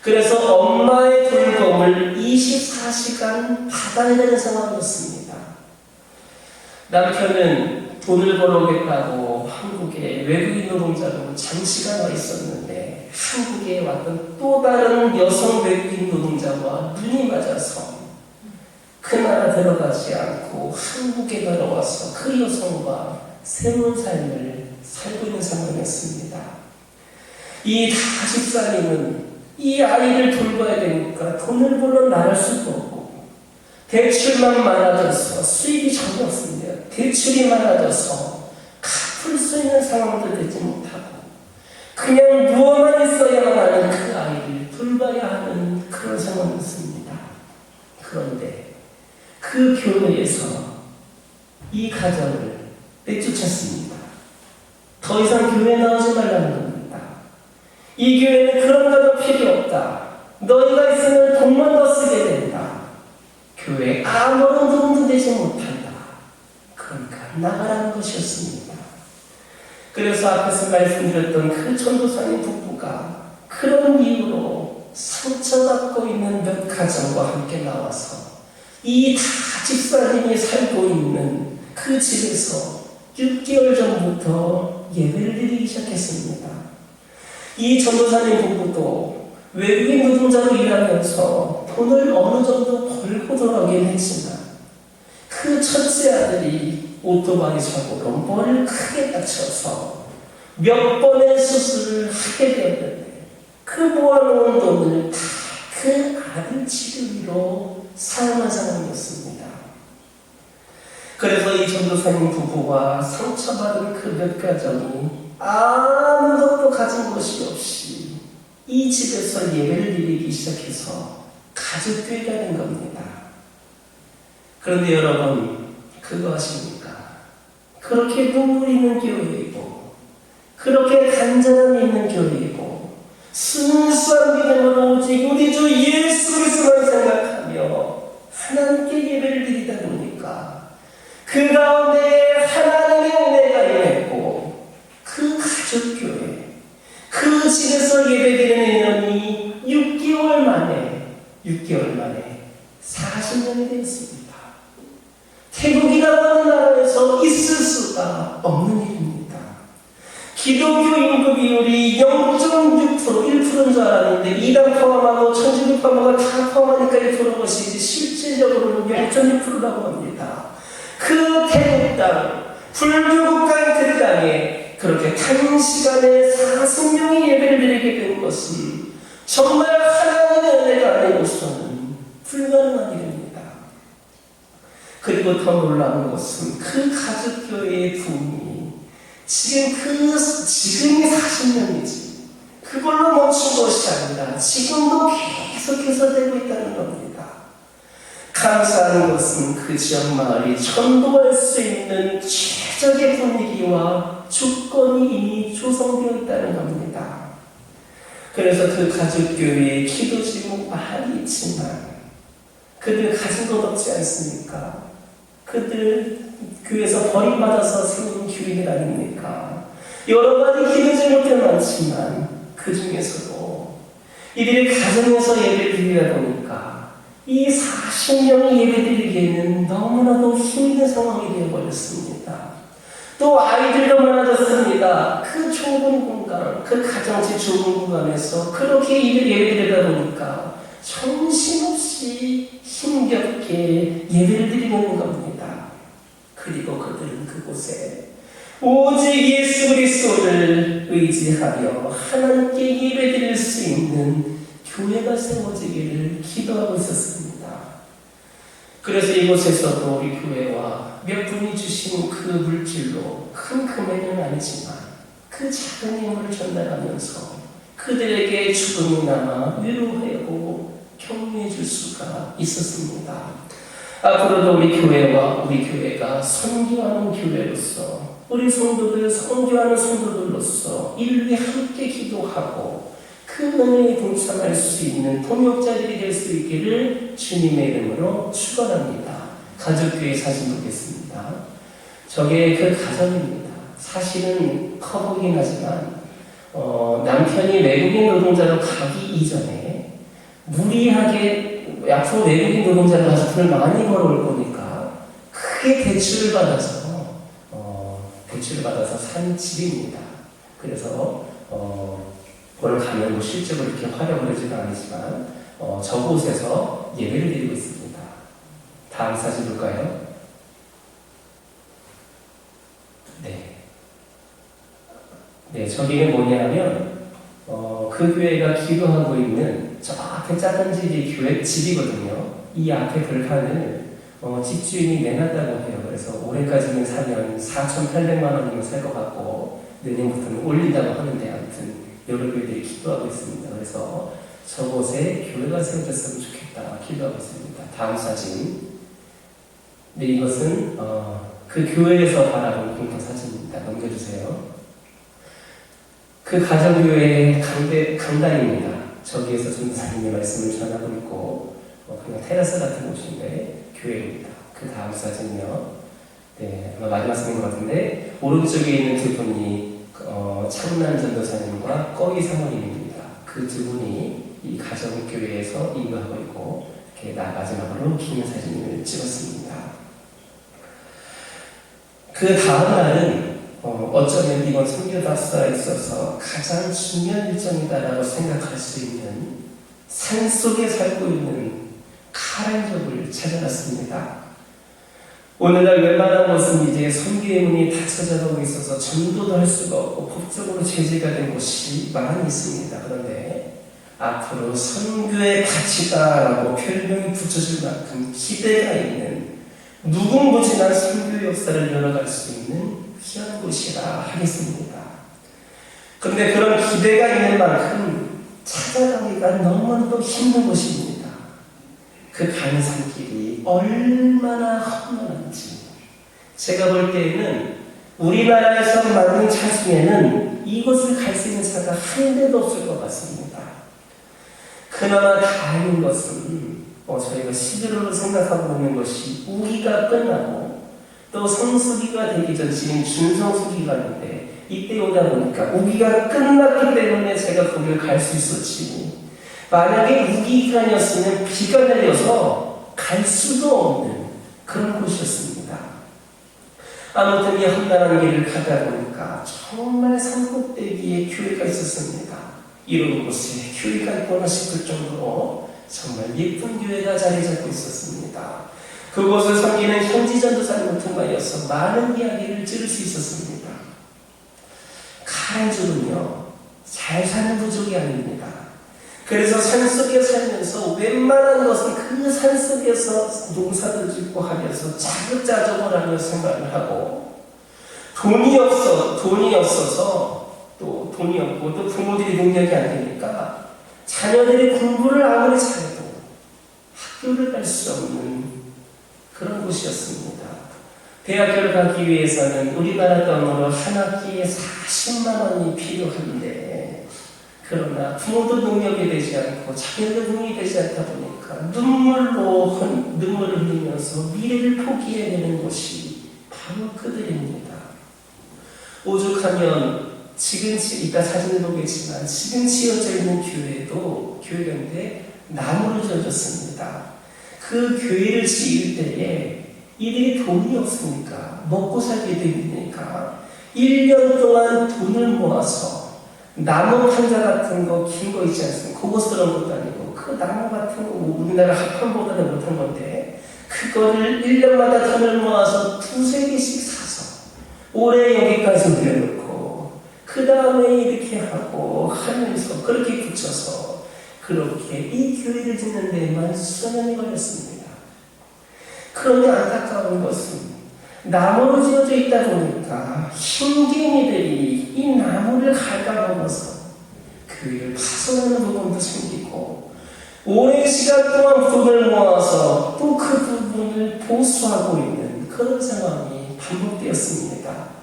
그래서 엄마의 돌봄을 24시간 받아야 되는 상황이었습니다. 남편은 돈을 벌어오겠다고 한국에 외국인 노동자로 장시간 와 있었는데 한국에 왔던 또 다른 여성 외국인 노동자와 눈이 맞아서 그 나라 들어가지 않고 한국에 걸어와서 그 여성과 새로운 삶을 살고 있는 상황이었습니다. 이 다집사님은 이 아이를 돌봐야 되니까 돈을 벌어 나갈 수도 없고 대출만 많아져서 수입이 전혀 없습니다. 대출이 많아져서 갚을 수 있는 상황도 되지 못하고 그냥 누워만 있어야만 하는 그 아이를 돌봐야 하는 그런 상황이었습니다. 그런데 그 교회에서 이 가정을 내쫓았습니다. 더 이상 교회에 나오지 말라는 겁니다. 이 교회는 그런 가정 필요 없다. 너희가 있으면 돈만 더 쓰게 된다. 교회에 아무런 도움도 되지 못한다. 그러니까 나가라는 것이었습니다. 그래서 앞에서 말씀드렸던 그 전도사님 부부가 그런 이유로 상처받고 있는 몇 가정과 함께 나와서 이 다 집사님이 살고 있는 그 집에서 6개월 전부터 예배를 드리기 시작했습니다. 이 전도사님 부부도 외국인 노동자로 일하면서 돈을 어느 정도 벌고 돌아오긴 했지만 그 첫째 아들이 오토바이 사고로 머리를 크게 다쳐서 몇 번의 수술을 하게 되었는데 그 모아놓은 돈을 다 그 아들 치료비로 사용한 상황이었습니다. 그래서 이 전도사님 부부와 상처받은 그 몇 가정이 아무것도 가진 것이 없이 이 집에서 예배를 드리기 시작해서 가족교회가 된 겁니다. 그런데 여러분 그거 아십니까? 그렇게 눈물 있는 교회이고 그렇게 간절함이 있는 교회이고 순수한 믿음으로 오직 우리 주 예수 그리스도만 생각하며 하나님께 예배를 드리다 보니까 그 가운데 하나님의 은혜가 임했고 그 가족교회 그 집에서 예배드리는 인연이 6개월 만에 40년이 되었습니다. 태국이라고 하는 나라에서 있을 수가 없는 일입니다. 기독교 인구 비율이 0.6% 1% 2%인 줄 알았는데 이단 포함하고 천주교 포함하고 다 포함하니까 1%인 것이지 실질적으로는 0.2%라고 합니다. 그 태국 땅, 불교 국가인 그 땅에 그렇게 단시간에 40명이 예배를 드리게 된 것은 정말 하나님의 은혜가 아니고서는 불가능한 일입니다. 그리고 더 놀라운 것은 그 가족교회의 부흥이 지금이 40년이지 그걸로 멈춘 것이 아니라 지금도 계속해서 되고 있다는 겁니다. 감사한 것은 그 지역 마을이 전도할 수 있는 최적의 분위기와 조건이 이미 조성되어 있다는 겁니다. 그래서 그 가족교회에 기도 제목 많이 있지만 그들 가진 것 없지 않습니까? 그들 교회에서 버림받아서 세운 교회들 아닙니까? 여러 가지 기도 제목들 많지만 그 중에서도 이들의 가정에서 예배를 드리다 보니까 이 40명이 예배드리기에는 너무나도 힘든 상황이 되어버렸습니다. 또 아이들도 많아졌습니다. 그 좁은 공간, 그 가정집 좁은 공간에서 그렇게 예배드리다 보니까 정신없이 힘겹게 예배를 드리는 겁니다. 그리고 그들은 그곳에 오직 예수 그리스도를 의지하여 하나님께 예배드릴 수 있는 교회가 세워지기를 기도하고 있었습니다. 그래서 이곳에서도 우리 교회와 몇 분이 주신 그 물질로 큰 금액은 아니지만 그 작은 힘을 전달하면서 그들에게 죽음이 남아 위로하고 격려해 줄 수가 있었습니다. 앞으로도 우리 교회가 선교하는 교회로서 우리 성도들 선교하는 성도들로서 인류에 함께 기도하고 그 은혜에 동참할 수 있는 동역자들이 될 수 있기를 주님의 이름으로 축원합니다. 가족교회 사진 보겠습니다. 저게 그 가정입니다. 사실은 커 보이긴 하지만 남편이 외국인 노동자로 가기 이전에 무리하게 앞으로 외국인 노동자로 가서 돈을 많이 벌어올 거니까 크게 대출을 받아서 산 집입니다. 그래서 오늘 가면 뭐 실제로 이렇게 활용을 하지는 않지만 저곳에서 예배를 드리고 있습니다. 다음 사진 볼까요? 네, 저기는 뭐냐면 그 교회가 기도하고 있는 저 앞에 작은 집이 교회 집이거든요. 이 앞에 들판을 집주인이 내놨다고 해요. 그래서 올해까지는 사면 4,800만 원이면 살 것 같고 내년부터는 올린다고 하는데 아무튼 여러 교회들이 기도하고 있습니다. 그래서 저곳에 교회가 세워졌으면 좋겠다 기도하고 있습니다. 다음 사진. 네, 이것은 그 교회에서 바라본 공통 사진입니다. 넘겨주세요. 그 가정교회의 강단입니다. 저기에서 전도사님의 말씀을 전하고 있고 그냥 테라스 같은 곳인데 교회입니다. 그 다음 사진은요. 네, 아마 마지막 사진인 것 같은데 오른쪽에 있는 두 분이 창난 전도사님과 꺼이 사모님입니다. 그 두 분이 이 가정교회에서 인도하고 있고 이렇게 마지막으로 긴 사진을 찍었습니다. 그 다음 날은 어쩌면 이번 선교답사에 있어서 가장 중요한 일정이다라고 생각할 수 있는 산속에 살고 있는 카렌족을 찾아갔습니다. 오늘날 웬만한 곳은 이제 선교의 문이 닫혀져가고 있어서 전도도 할 수가 없고 법적으로 제재가 된 곳이 많이 있습니다. 그런데 앞으로 선교의 가치다라고 별명이 붙여질 만큼 기대가 있는 무궁무진한 선교 역사를 열어갈 수 있는 귀한 곳이라 하겠습니다. 그런데 그런 기대가 있는 만큼 찾아가기가 너무나도 힘든 곳입니다. 그 가는 산길이 얼마나 험난한지 제가 볼 때에는 우리나라에서 많은 차 중에는 이곳을 갈 수 있는 차가 한 대도 없을 것 같습니다. 그나마 다행인 것은 저희가 11월로 생각하고 있는 것이 우기가 끝나고 또 성수기가 되기 전 지금 준성수기간인데 이때 오다 보니까 우기가 끝났기 때문에 제가 거기를 갈 수 있었지 만약에 우기 기간이었으면 비가 내려서 갈 수도 없는 그런 곳이었습니다. 아무튼 이 험난한 길을 가다 보니까 정말 산꼭대기에 교회가 있었습니다. 이런 곳에 교회가 있구나 싶을 정도로 정말 예쁜 교회가 자리 잡고 있었습니다. 그곳을 섬기는 현지 전도사님을 통하여서 많은 이야기를 들을 수 있었습니다. 가난족은요, 잘 사는 부족이 아닙니다. 그래서 산속에 살면서 웬만한 것은 그 산속에서 농사를 짓고 하면서 자급자족을 하며 생활을 하고, 돈이 없어서 또 돈이 없고 또 부모들이 능력이 안 되니까 자녀들이 공부를 아무리 잘해도 학교를 갈 수 없는 그런 곳이었습니다. 대학교를 가기 위해서는 우리나라 돈으로 한 학기에 40만 원이 필요한데, 그러나 부모도 능력이 되지 않고 자녀도 능력이 되지 않다 보니까 눈물을 흘리면서 미래를 포기해야 되는 곳이 바로 그들입니다. 오죽하면 지금 이따 사진을 보겠지만 지금 지어져 있는 교회인데 나무로 지어졌습니다. 그 교회를 지을 때에 이들이 돈이 없으니까 먹고 살게 되니까 1년 동안 돈을 모아서 나무 판자 같은 거 긴 거 있지 않습니까? 그것으로 것도 아니고 그 나무 같은 거 우리나라 합판보다는 못한 건데 그거를 1년마다 돈을 모아서 2-3개씩 사서 올해 여기까지 올려놓고 그 다음에 이렇게 하고 하면서 그렇게 붙여서 그렇게 이 교회를 짓는 데만 수년이 걸렸습니다. 그런데 안타까운 것은 나무로 지어져 있다 보니까 흰개미들이 이 나무를 갉아먹어서 교회를 파손하는 부분도 생기고 오랜 시간 동안 돈을 모아서 또 그 부분을 보수하고 있는 그런 상황이 반복되었습니다.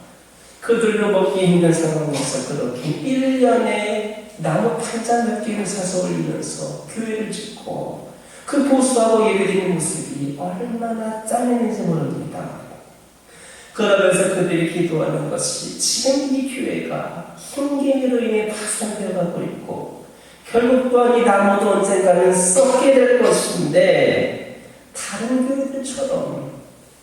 그들도 먹기 힘든 상황에서 그렇게 1년에 나무 판자 몇 개를 사서 올리면서 교회를 짓고 그 보수하고 예배드리는 모습이 얼마나 짠했는지 모릅니다. 그러면서 그들이 기도하는 것이 지금 이 교회가 흰개미로 인해 파손되어 가고 있고 결국 또한 이 나무도 언젠가는 썩게 될 것인데 다른 교회들처럼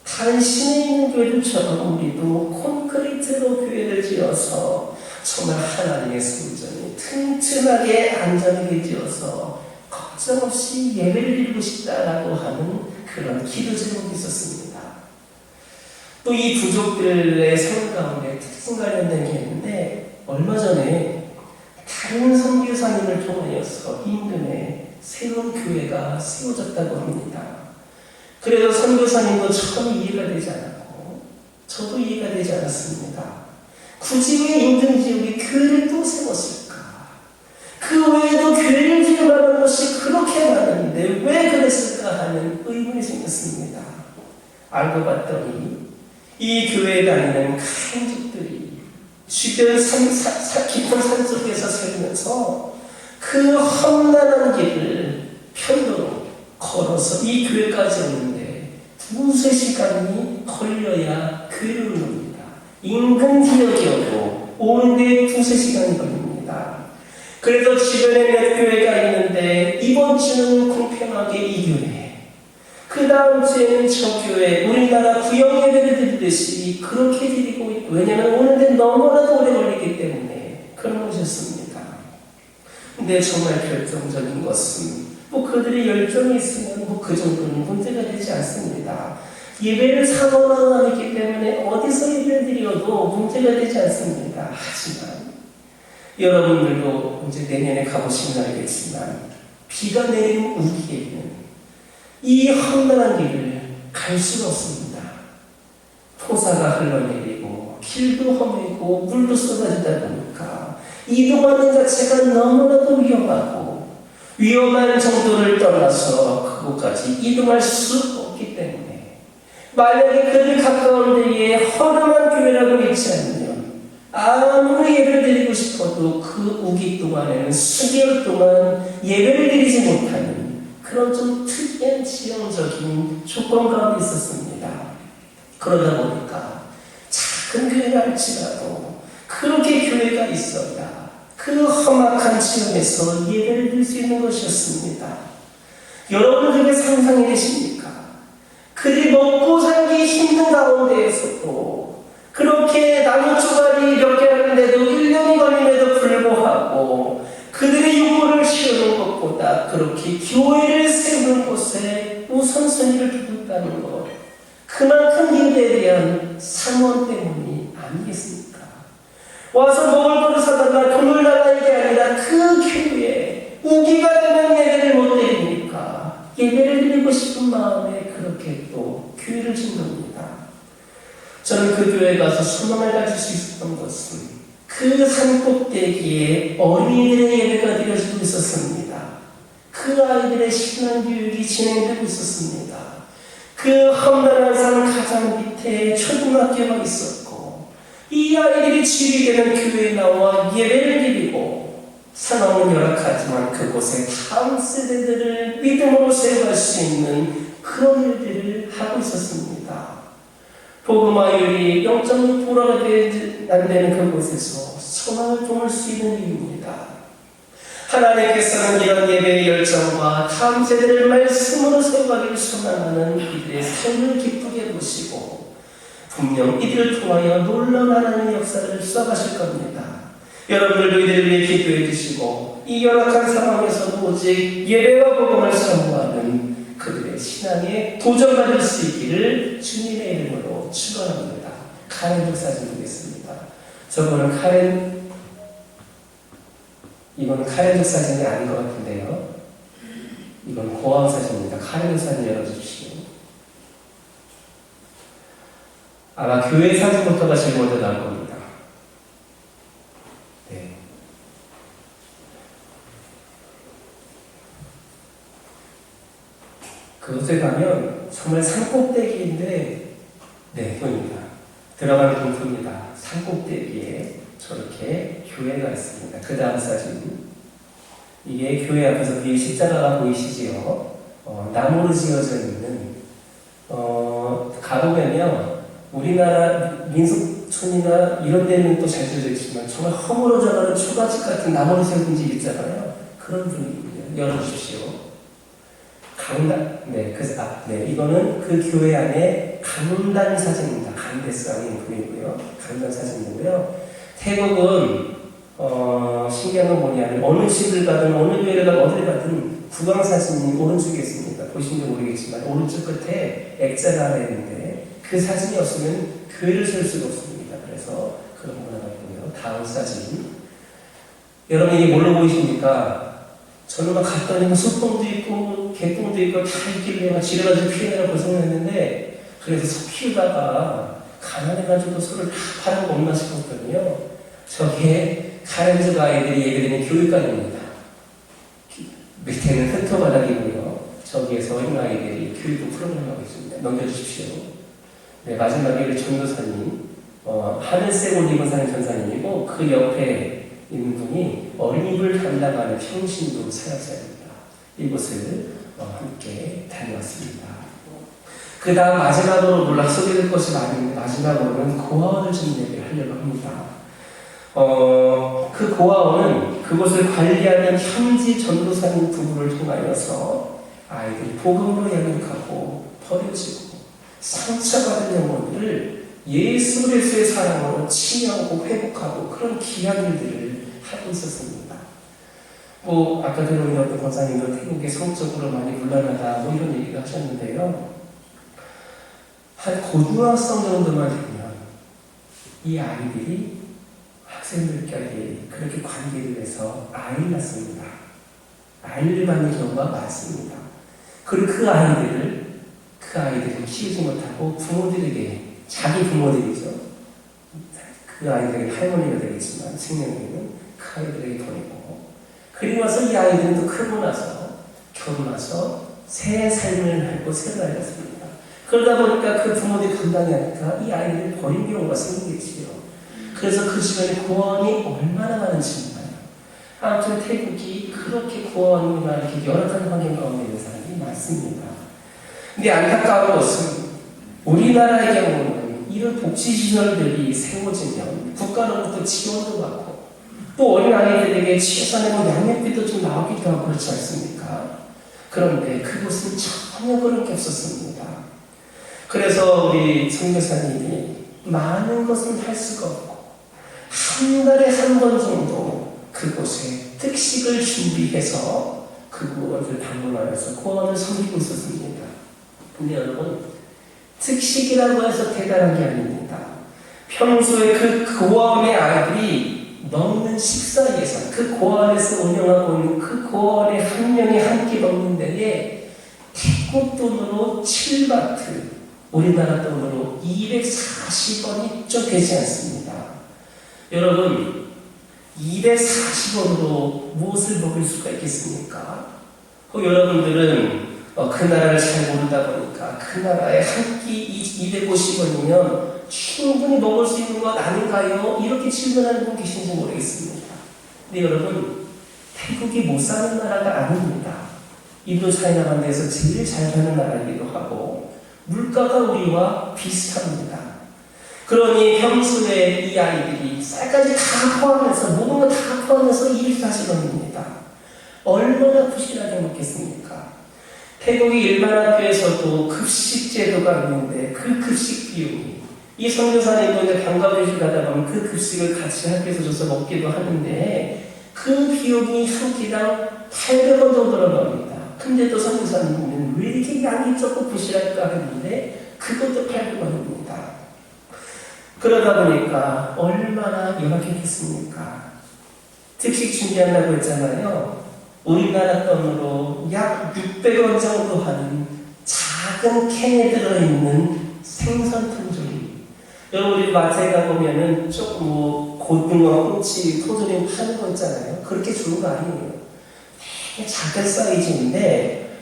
다른 시내 있는 교회들처럼 우리도 콘크리트로 교회를 지어서 정말 하나님의 성전이 튼튼하게 안전하게 지어서 걱정 없이 예배를 드리고 싶다라고 하는 그런 기도 제목이 있었습니다. 또 이 부족들의 삶 가운데 특징 관련된 게 있는데 얼마 전에 다른 선교사님을 통하여서 인근에 새로운 교회가 세워졌다고 합니다. 그래서 선교사님도 처음 이해가 되지 않았고 저도 이해가 되지 않았습니다. 굳이 왜 인근 지역에 교회를 또 세웠을까? 그 외에도 교회를 지어가는 것이 그렇게 많은데 왜 그랬을까 하는 의문이 생겼습니다. 알고 봤더니 이 교회에 다니는 가행족들이 주변 깊은 산 속에서 살면서 그 험난한 길을 편도로 걸어서 이 교회까지 오는데 2-3시간이 걸려야 교회를 옵니다. 인근 지역이어도 오는데 2-3시간이 걸립니다. 그래서 주변에 몇 교회가 있는데 이번 주는 공평하게 이 교회, 그 다음 주에는 저 교회, 우리나라 구역 예배를 드리듯이 그렇게 드리고 있고, 왜냐하면 오는데 너무나도 오래 걸리기 때문에 그런 것이었습니다. 근데 정말 결정적인 것은 그들이 열정이 있으면 그 정도는 문제가 되지 않습니다. 예배를 사모하는 않기 때문에 어디서 예배를 드려도 문제가 되지 않습니다. 하지만 여러분들도 이제 내년에 가보시면 알겠지만 비가 내리는 우기에는 이 험난한 길을 갈 수가 없습니다. 토사가 흘러내리고 길도 험하고 물도 쏟아지다 보니까 이동하는 자체가 너무나도 위험한 정도를 떠나서 그곳까지 이동할 수 없기 때문에 만약에 그들 가까운 데에 허름한 교회라고 있지 않으면 아무리 예배를 드리고 싶어도 그 우기 동안에는 수개월 동안 예배를 드리지 못하는 그런 좀 특이한 지형적인 조건 가운데 있었습니다. 그러다 보니까 작은 교회가 할지라도 그렇게 교회가 있어야 그 험악한 지형에서 예배를 드릴 수 있는 것이었습니다. 여러분들에게 상상이 되십니까? 그들이 먹고 살기 힘든 가운데에서도 그렇게 나무 조각이 몇 개 하는데도 1년이 걸림에도 불구하고 그들이 그렇게 교회를 세우는 곳에 우선순위를 두고 있다는 것, 그만큼 예배에 대한 사모함 때문이 아니겠습니까? 와서 먹을 거를 사다가 돈을 달라 이게 아니라 그 교회에 우기가 되면 예배를 못 드리니까 예배를 드리고 싶은 마음에 그렇게 또 교회를 짓는 겁니다. 저는 그 교회에 가서 소망을 가질 수 있었던 것은 그 산꼭대기에 어린이들의 예배가 드려지고 있었습니다. 그 아이들의 신앙교육이 진행되고 있었습니다. 그 험난한 산 가장 밑에 초등학교가 있었고 이 아이들이 주일되는 교회에 나와 예배를 드리고 상황은 열악하지만 그곳에 다음 세대들을 믿음으로 세워갈 수 있는 그런 일들을 하고 있었습니다. 복음화율이 0.6%가 안 되는 그곳에서 소망을 품을 수 있는 이유입니다. 하나님께서는 이런 예배의 열정과 다음 세대를 말씀으로 세워가기를 소망하는 이들의 삶을 기쁘게 보시고 분명 이들을 통하여 놀라운 하나님의 역사를 쏘아가실 겁니다. 여러분들도 이들을 위해 기도해 주시고 이 열악한 상황에서도 오직 예배와 복음을 사모하는 그들의 신앙에 도전받을 수 있기를 주님의 이름으로 축원합니다. 카렌 목사님 보겠습니다. 이거는 카렌 사진이 아닌 것 같은데요. 이건 고아원 사진입니다. 카렌 사진 열어주십시오. 아마 교회 사진부터가 제일 먼저 나올 겁니다. 네. 그곳에 가면 정말 산꼭대기인데, 네, 보입니다. 들어가는 동토입니다. 산꼭대기에 저렇게 교회가 있습니다. 그 다음 사진. 이게 교회 앞에서 십자가가 보이시지요? 나무로 지어져 있는, 가보면요, 우리나라 민속촌이나 이런 데는 또 잘 지어져 있지만 정말 허물어져가는 초가집 같은 나무로 지어진 집 있잖아요. 그런 분위기입니다. 열어주십시오. 강단, 이거는 그 교회 안에 강단 사진입니다. 강대상인 분이고요. 강단 사진이고요. 태국은 신기한 건 뭐냐면 어느 집을 가든 어느 교회를 가든 어디를 가든 국왕 사진이 오른쪽에 있습니다. 보시는지 모르겠지만 오른쪽 끝에 액자가 하나 있는데 그 사진이 없으면 교회를 세울 수가 없습니다. 그래서 그런 문화가 있고요. 다음 사진. 여러분 이게 뭘로 보이십니까? 저는 막 갔더니 소똥도 있고 개똥도 있고 다 있길래 막 지려가지고 피해내라 고생했는데 그래서 소 키우다가 가난해가지고 소를 다 팔은 거 없나 싶었거든요. 저게 카렌즈가 아이들이 예배드리는 교육관입니다. 밑에는 흩어바닥이고요. 저기에서 어린 아이들이 교육 프로그램을 하고 있습니다. 넘겨주십시오. 네, 마지막에 우리 전도사님, 하늘색 옷 입은 사람 전사님이고 그 옆에 있는 분이 어린이를 담당하는 평신도 사역자입니다. 이곳을 함께 다녀왔습니다. 그 다음 마지막으로 몰라 소개될 것이 많은데 마지막으로는 고아원을 좀 예배하려고 합니다. 그 고아원은 그곳을 관리하는 현지 전도사님 부부를 통하여서 아이들이 복음으로 양육하고 버려지고 상처받은 영혼들을 예수 그리스도의 사랑으로 치유하고 회복하고 그런 귀한 일들을 하고 있었습니다. 아까 들어온 어떤 권사님도 태국에 성적으로 많이 문란하다 이런 얘기를 하셨는데요. 한 고등학생 정도만 되면 이 아이들이 학생들끼리 그렇게 관계를 해서 아이를 낳습니다. 아이를 낳는 경우가 많습니다. 그리고 그 아이들을 키우지 못하고 부모들에게, 자기 부모들이죠. 그 아이들에게 할머니가 되겠지만 생명에는 그 아이들에게 보내고 그리고 나서 이 아이들은 또 크고 나서 결혼해서 새 삶을 하고 새로 알렸습니다. 그러다 보니까 그 부모들이 감당이 하니까 이 아이들을 버린 경우가 생기겠지요. 그래서 그 주변에 고아원이 얼마나 많은지 몰라요. 아무튼 태국이 그렇게 고아원이나 이렇게 열악한 환경 가운데 있는 사람이 많습니다. 근데 안타까운 것은 우리나라의 경우는 이런 복지시설들이 세워지면 국가로부터 지원도 받고 또 어린아이들에게 최선의 양육비도 좀 나오기도 하고 그렇지 않습니까? 그런데 그곳은 전혀 그런 게 없었습니다. 그래서 우리 선교사님이 많은 것은 할 수가 없고 한 달에 한 번 정도 그곳에 특식을 준비해서 그 고원을 방문하면서 고원을 섬기고 있었습니다. 근데 여러분, 특식이라고 해서 대단한 게 아닙니다. 평소에 그 고원의 아이들이 먹는 식사 예산, 그 고원에서 운영하고 있는 그 고원의 한 명이 한 끼 먹는 데에 태국 돈으로 7바트, 우리나라 돈으로 240원이 좀 되지 않습니다. 여러분, 240원으로 무엇을 먹을 수가 있겠습니까? 여러분들은 그 나라를 잘 모르다 보니까 그 나라에 한 끼 250원이면 충분히 먹을 수 있는 것 아닌가요? 이렇게 질문하는 분 계신지 모르겠습니다. 근데 여러분, 태국이 못 사는 나라가 아닙니다. 인도 차이나 반대에서 제일 잘 사는 나라이기도 하고 물가가 우리와 비슷합니다. 그러니 평소에 이 아이들이 쌀까지 다 포함해서 모든 거 다 포함해서 240원입니다. 얼마나 부실하게 먹겠습니까? 태국의 일반 학교에서도 급식 제도가 있는데 그 급식 비용이 이 선교사님도 이제 방과후를 가다 보면 그 급식을 같이 학교에서 줘서 먹기도 하는데 그 비용이 한 끼당 800원 정도 들어갑니다. 근데도 선교사님은 왜 이렇게 양이 적고 부실할까 했는데 그것도 800원입니다. 그러다 보니까 얼마나 열악했겠습니까? 특식 준비한다고 했잖아요. 우리나라 돈으로 약 600원 정도 하는 작은 캔에 들어있는 생선 통조림. 여러분, 우리 마트에 가보면은 조금 고등어, 꼬치, 통조림 파는 거 있잖아요. 그렇게 좋은 거 아니에요. 되게 작은 사이즈인데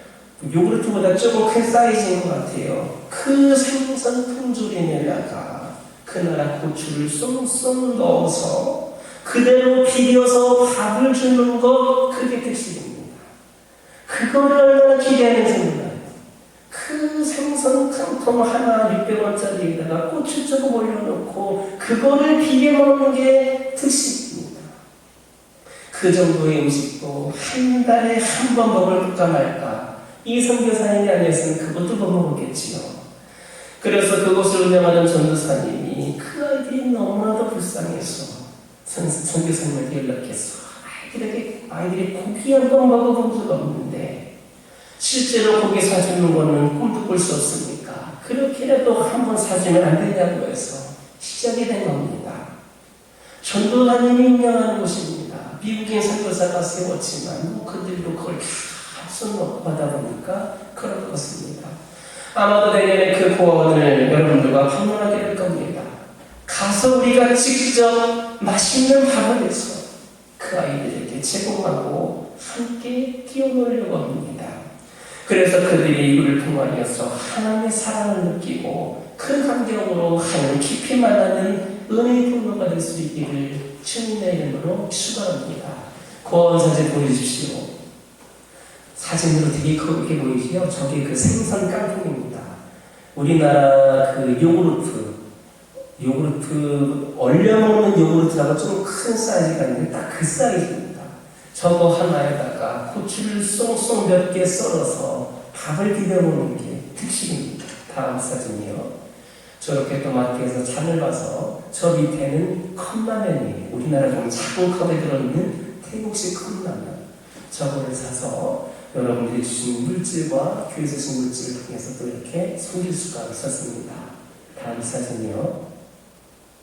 요구르트보다 조금 큰 사이즈인 것 같아요. 그 생선 통조림에다가 그 나라 고추를 쏙쏙 넣어서 그대로 비벼서 밥을 주는 거, 그게 특식입니다. 그거를 얼마나 기대하는 생각이에요. 그 생선 깡통 하나 600원짜리에다가 고추 조금 올려놓고 그거를 비벼 먹는 게 특식입니다. 그 정도의 음식도 한 달에 한 번 먹을까 말까. 이 선교사님이 아니었으면 그것도 못 먹었겠지요. 그래서 그곳을 운영하는 전도사님이 그 아이들이 너무나도 불쌍해서 선교사님에게 연락했어. 아이들이 고기 한 번 먹어본 적 없는데 실제로 고기 사주는 거는 꿈도 꿀 수 없으니까 그렇게라도 한 번 사주면 안 되냐고 해서 시작이 된 겁니다. 전도사님이 운영하는 곳입니다. 미국인 선교사가 세웠지만 그들도 그걸 다 손놓고 하다 보니까 그럴 것입니다. 아마도 내년에 그 고원을 여러분들과 방문하게 될 겁니다. 가서 우리가 직접 맛있는 밥을 해서 그 아이들에게 제공하고 함께 뛰어놀려고 합니다. 그래서 그들이 이를 통하여서 하나님의 사랑을 느끼고 그 감격으로 하나님 깊이 만나는 은혜의 통로가 될 수 있기를 주님의 이름으로 축원합니다. 고원 사진 보여주십시오. 사진으로 되게 크게 보이시죠? 저게 그 생선 깡통입니다. 우리나라 그 요구르트 얼려 먹는 요구르트하고 좀 큰 사이즈가 있는데 딱 그 사이즈입니다. 저거 하나에다가 고추를 쏙쏙 몇 개 썰어서 밥을 비벼 먹는 게 특식입니다. 다음 사진이요. 저렇게 또 마트에서 잔을 봐서 저 밑에는 컵라면이에요. 우리나라 보면 작은 컵에 들어있는 태국식 컵라면. 저거를 사서 여러분들이 주신 물질과 교회에서 주신 물질을 통해서 또 이렇게 숨길 수가 있었습니다. 다음 사진이요.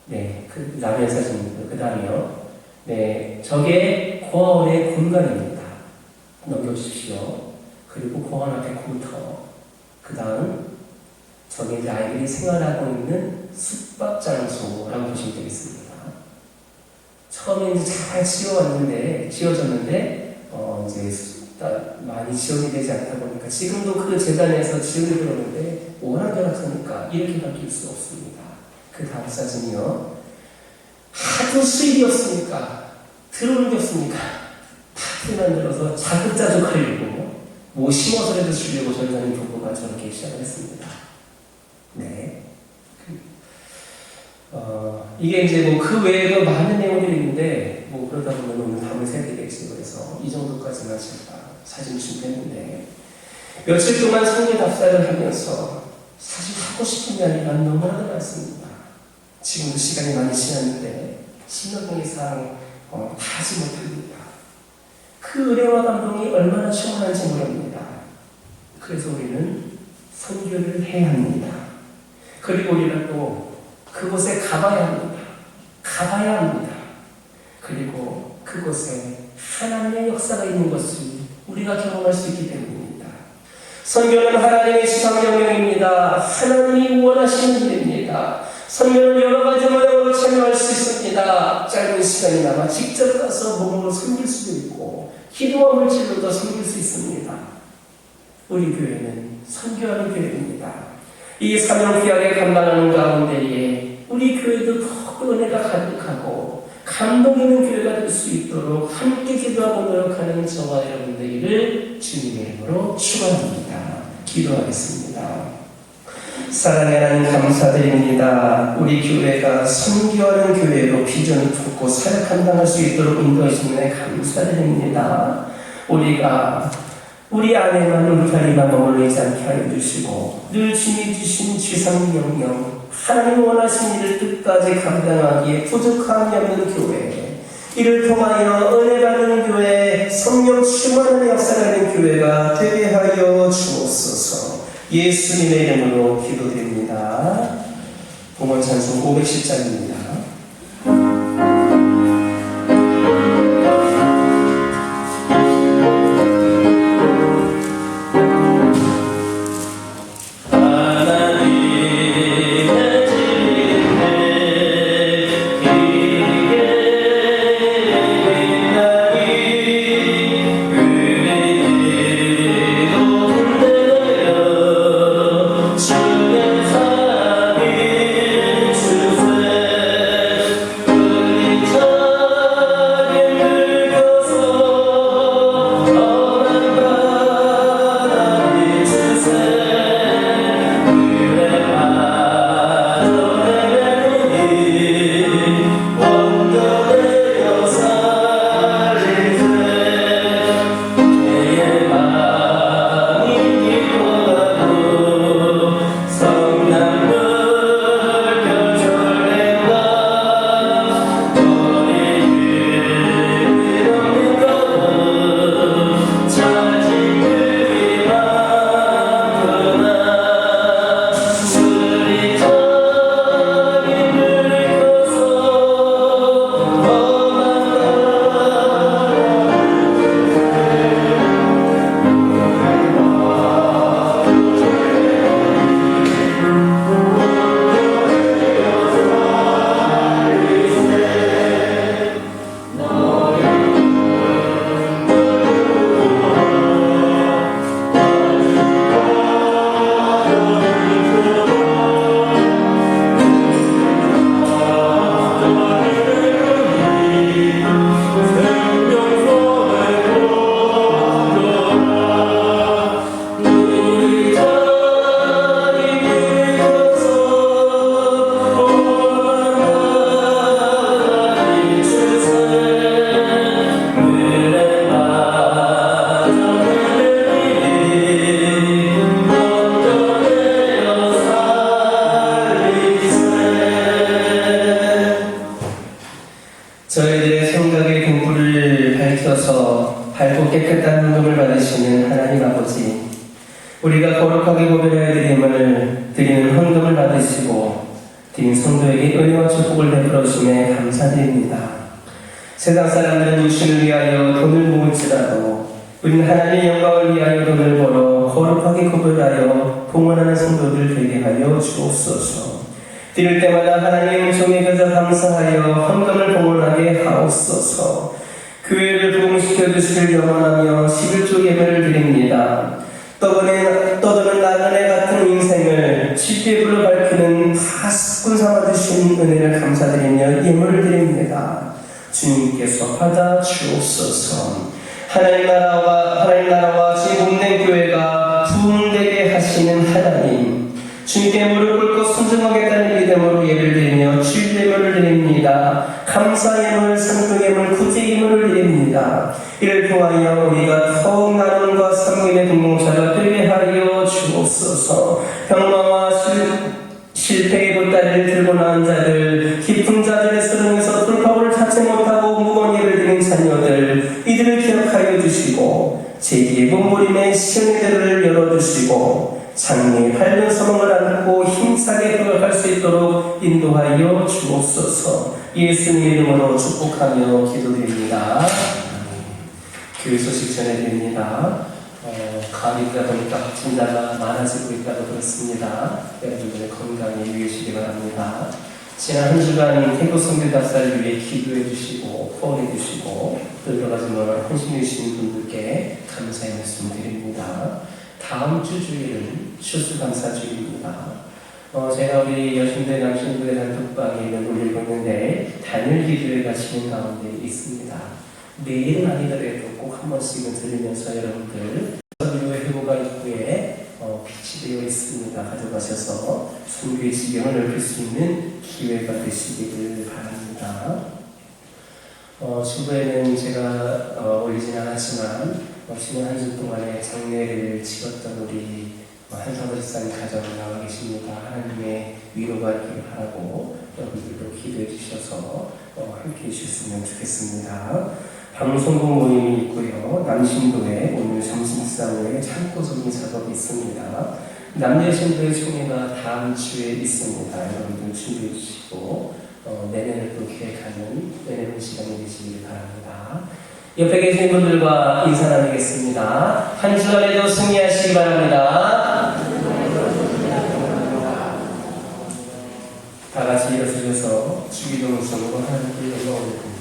네, 그 라면 사진입니다. 그 다음이요. 네, 저게 고아원의 공간입니다. 넘겨주십시오. 그리고 고아원 앞에 컴퓨터. 그 다음, 저게 이제 아이들이 생활하고 있는 숙박 장소라고 보시면 되겠습니다. 처음에 이제 잘 지어졌는데, 이제 많이 지원이 되지 않다 보니까 지금도 그 재단에서 지원이 들어오는데 오락가락하니까 이렇게 바뀔 수 없습니다. 그 다음 사진이요. 하도 수입이었으니까 들어오는 게 없으니까 파트 만들어서 자급자족 하려고 뭐 심어서라도 주려고 전사님 부부가 저렇게 시작을 했습니다. 네. 이게 이제 뭐 그 외에도 많은 내용들이 있는데 뭐 그러다 보면 오늘 밤을 새야 되겠지. 그래서 이 정도까지만 제가 사진 준비했는데 며칠 동안 성경 답사를 하면서 사실 하고 싶은 게 아니라 너무나도 많습니다. 지금도 시간이 많이 지났는데 신학의 사항 다 하지 못합니다. 그 은혜와 감동이 얼마나 충만한지 모릅니다. 그래서 우리는 선교를 해야 합니다. 그리고 우리는 또 그곳에 가봐야 합니다. 가봐야 합니다. 그리고 그곳에 하나님의 역사가 있는 것을 우리가 경험할 수 있기 때문입니다. 선교는 하나님의 지상명령입니다. 하나님이 원하시는 일입니다. 선교는 여러 가지 모양으로 참여할 수 있습니다. 짧은 시간이나마 직접 가서 몸으로 섬길 수도 있고 기도와 물질로도 섬길 수 있습니다. 우리 교회는 선교하는 교회입니다. 이 사명 귀하게 감당하는 가운데에 우리 교회도 더욱 은혜가 가득하고 감동 있는 교회가 될 수 있도록 함께 기도하고 노력하는 저와 여러분들을 주님의 이름으로 축원합니다. 기도하겠습니다. 사랑의 하나님 감사드립니다. 우리 교회가 선교하는 교회로 비전을 품고 사역 감당할 수 있도록 인도해 주시는 감사드립니다. 우리가 우리 안에만 울타리만 머물리지 않게 하여 주시고 늘 주님이 주신 지상명령 하나님 원하신 일을 끝까지 감당하기에 부족함이 없는 교회, 이를 통하여 은혜받는 교회, 성령 충만한 역사가 있는 교회가 되게 하여 주옵소서. 예수님의 이름으로 기도드립니다. 봉헌 찬송 510장입니다. 저희들의 생각의 등불을 밝혀서 밝고 깨끗한 헌금을 받으시는 하나님 아버지, 우리가 거룩하게 고백하여 드리는 헌금을 받으시고 드린 성도에게 은혜와 축복을 베풀어 주심에 감사드립니다. 세상 사람들은 육신을 위하여 돈을 모을지라도 우리는 하나님의 영광을 위하여 돈을 벌어 거룩하게 구별하여 봉헌하는 성도들 되게 하여 주옵소서. 드릴 때마다 하나님의 은총에 그저 감사하여 헌금을 봉헌하게 하옵소서. 교회를 부흥시켜 주실 영원하며 11조 예배를 드립니다. 떠드는 나그네 같은 인생을 집계불로 밝히는 파수꾼 삼아주신 은혜를 감사드리며 예물을 드립니다. 주님께서 받아 주옵소서. 하나님 나라와 주의 몸된 교회가 부흥되게 하시는 하나님, 주님께 무릎 꿇고 순종하겠다는 믿음으로 예를 드리며 주일 예물을 드립니다. 감사 예물, 상도 예물, 구제 예물을 드립니다. 이를 통하여 우리가 더욱 나눔과 섬김의 동봉자가 되게 하여 주옵소서. 병마와 실패의 보따리를 들고 나온 자들, 깊은 자들의 수렁에서 돌파구를 닫지 못하고 무거운 예를 드린 자녀들, 이들을 기억하여 예고모림의 시행대를 열어주시고 장래의 밝은 소망을 안고 힘차게 돌아갈 수 있도록 인도하여 주옵소서. 예수님 이름으로 축복하며 기도드립니다. 교회 소식 전해드립니다. 가을이다 보니까 확진자가 많아지고 있다고 들었습니다. 여러분들의 건강에 유의하시기 바랍니다. 지난 한 주간 태국 선교답사를 위해 기도해 주시고 후원해 주시고 또 여러 가지 헌신해 주신 분들께 감사의 말씀 드립니다. 다음 주 주일은 추수감사주일입니다. 제가 우리 여신대 남신부의 단톡방에 올리고 있는데 단일 기도회가 진행 가운데 있습니다. 매일은 아니더라도 꼭 한 번씩은 들으면서 여러분들 선교의 회고가 입구에 비치되어 있습니다. 가져가셔서 선교의 지경을 넓힐 수 있는 기회가 되시기를 바랍니다. 주부에는 제가 올리진 않았지만 지난 한 주 동안에 장례를 치렀던 우리 한사도 집사님 가정에 나와 계십니다. 하나님의 위로가 있기를 바라고 여러분들도 기도해 주셔서 함께 해주셨으면 좋겠습니다. 방송국 모임이 있고요. 남신도에 오늘 점심시간 후에 창고 정리 작업이 있습니다. 남녀신도의 총회가 다음 주에 있습니다. 여러분들 준비해 주시고 내년을 또 계획하는 내년 시간이 되시길 바랍니다. 옆에 계신 분들과 인사 나누겠습니다. 한 주간에도 승리하시기 바랍니다. 다 같이 일어서셔서 주기도 음성으로 하나님께 영광을 드립니다.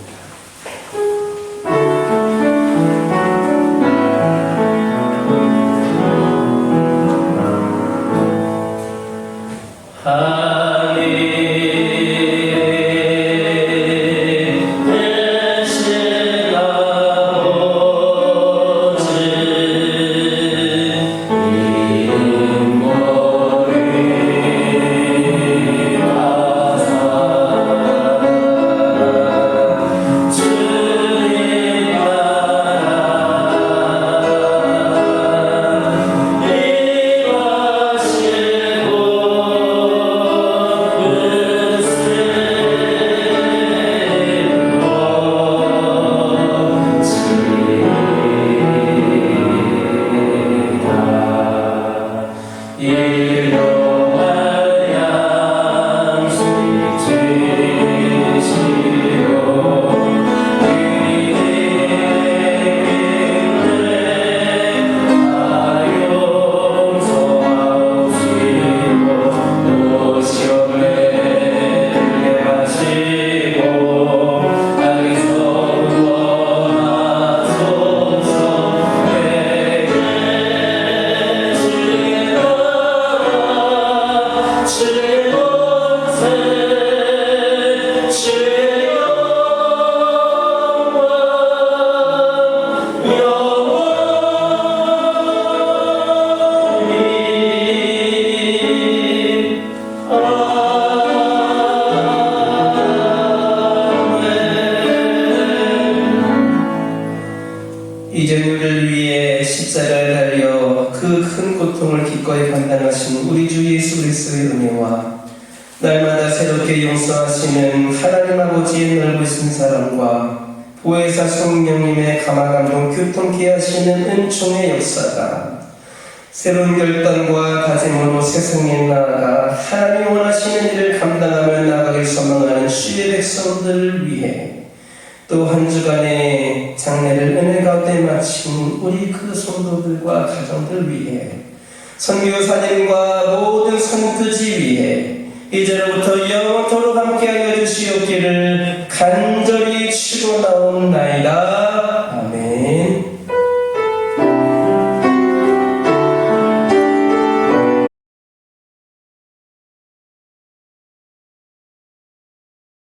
이전율을 위해 십자가를 달려 그 큰 고통을 기꺼이 감당하신 우리 주 예수 그리스도의 은혜와 날마다 새롭게 용서하시는 하나님 아버지의 넓으신 사랑과 보혜사 성령님의 감화감동 교통케 하시는 은총의 역사가 새로운 결단과 다짐으로 세상에 나아가 하나님이 원하시는 일을 감당하며 나아가길 소망하는 주의 백성들을 위해 또 한 주간의 장례를 은혜 가운데 마친 우리 그 성도들과 가정들 위해 선교사님과 모든 선교지 위해 이제로부터 영원토록 함께하여 주시옵기를 간절히 추고나옵나이다.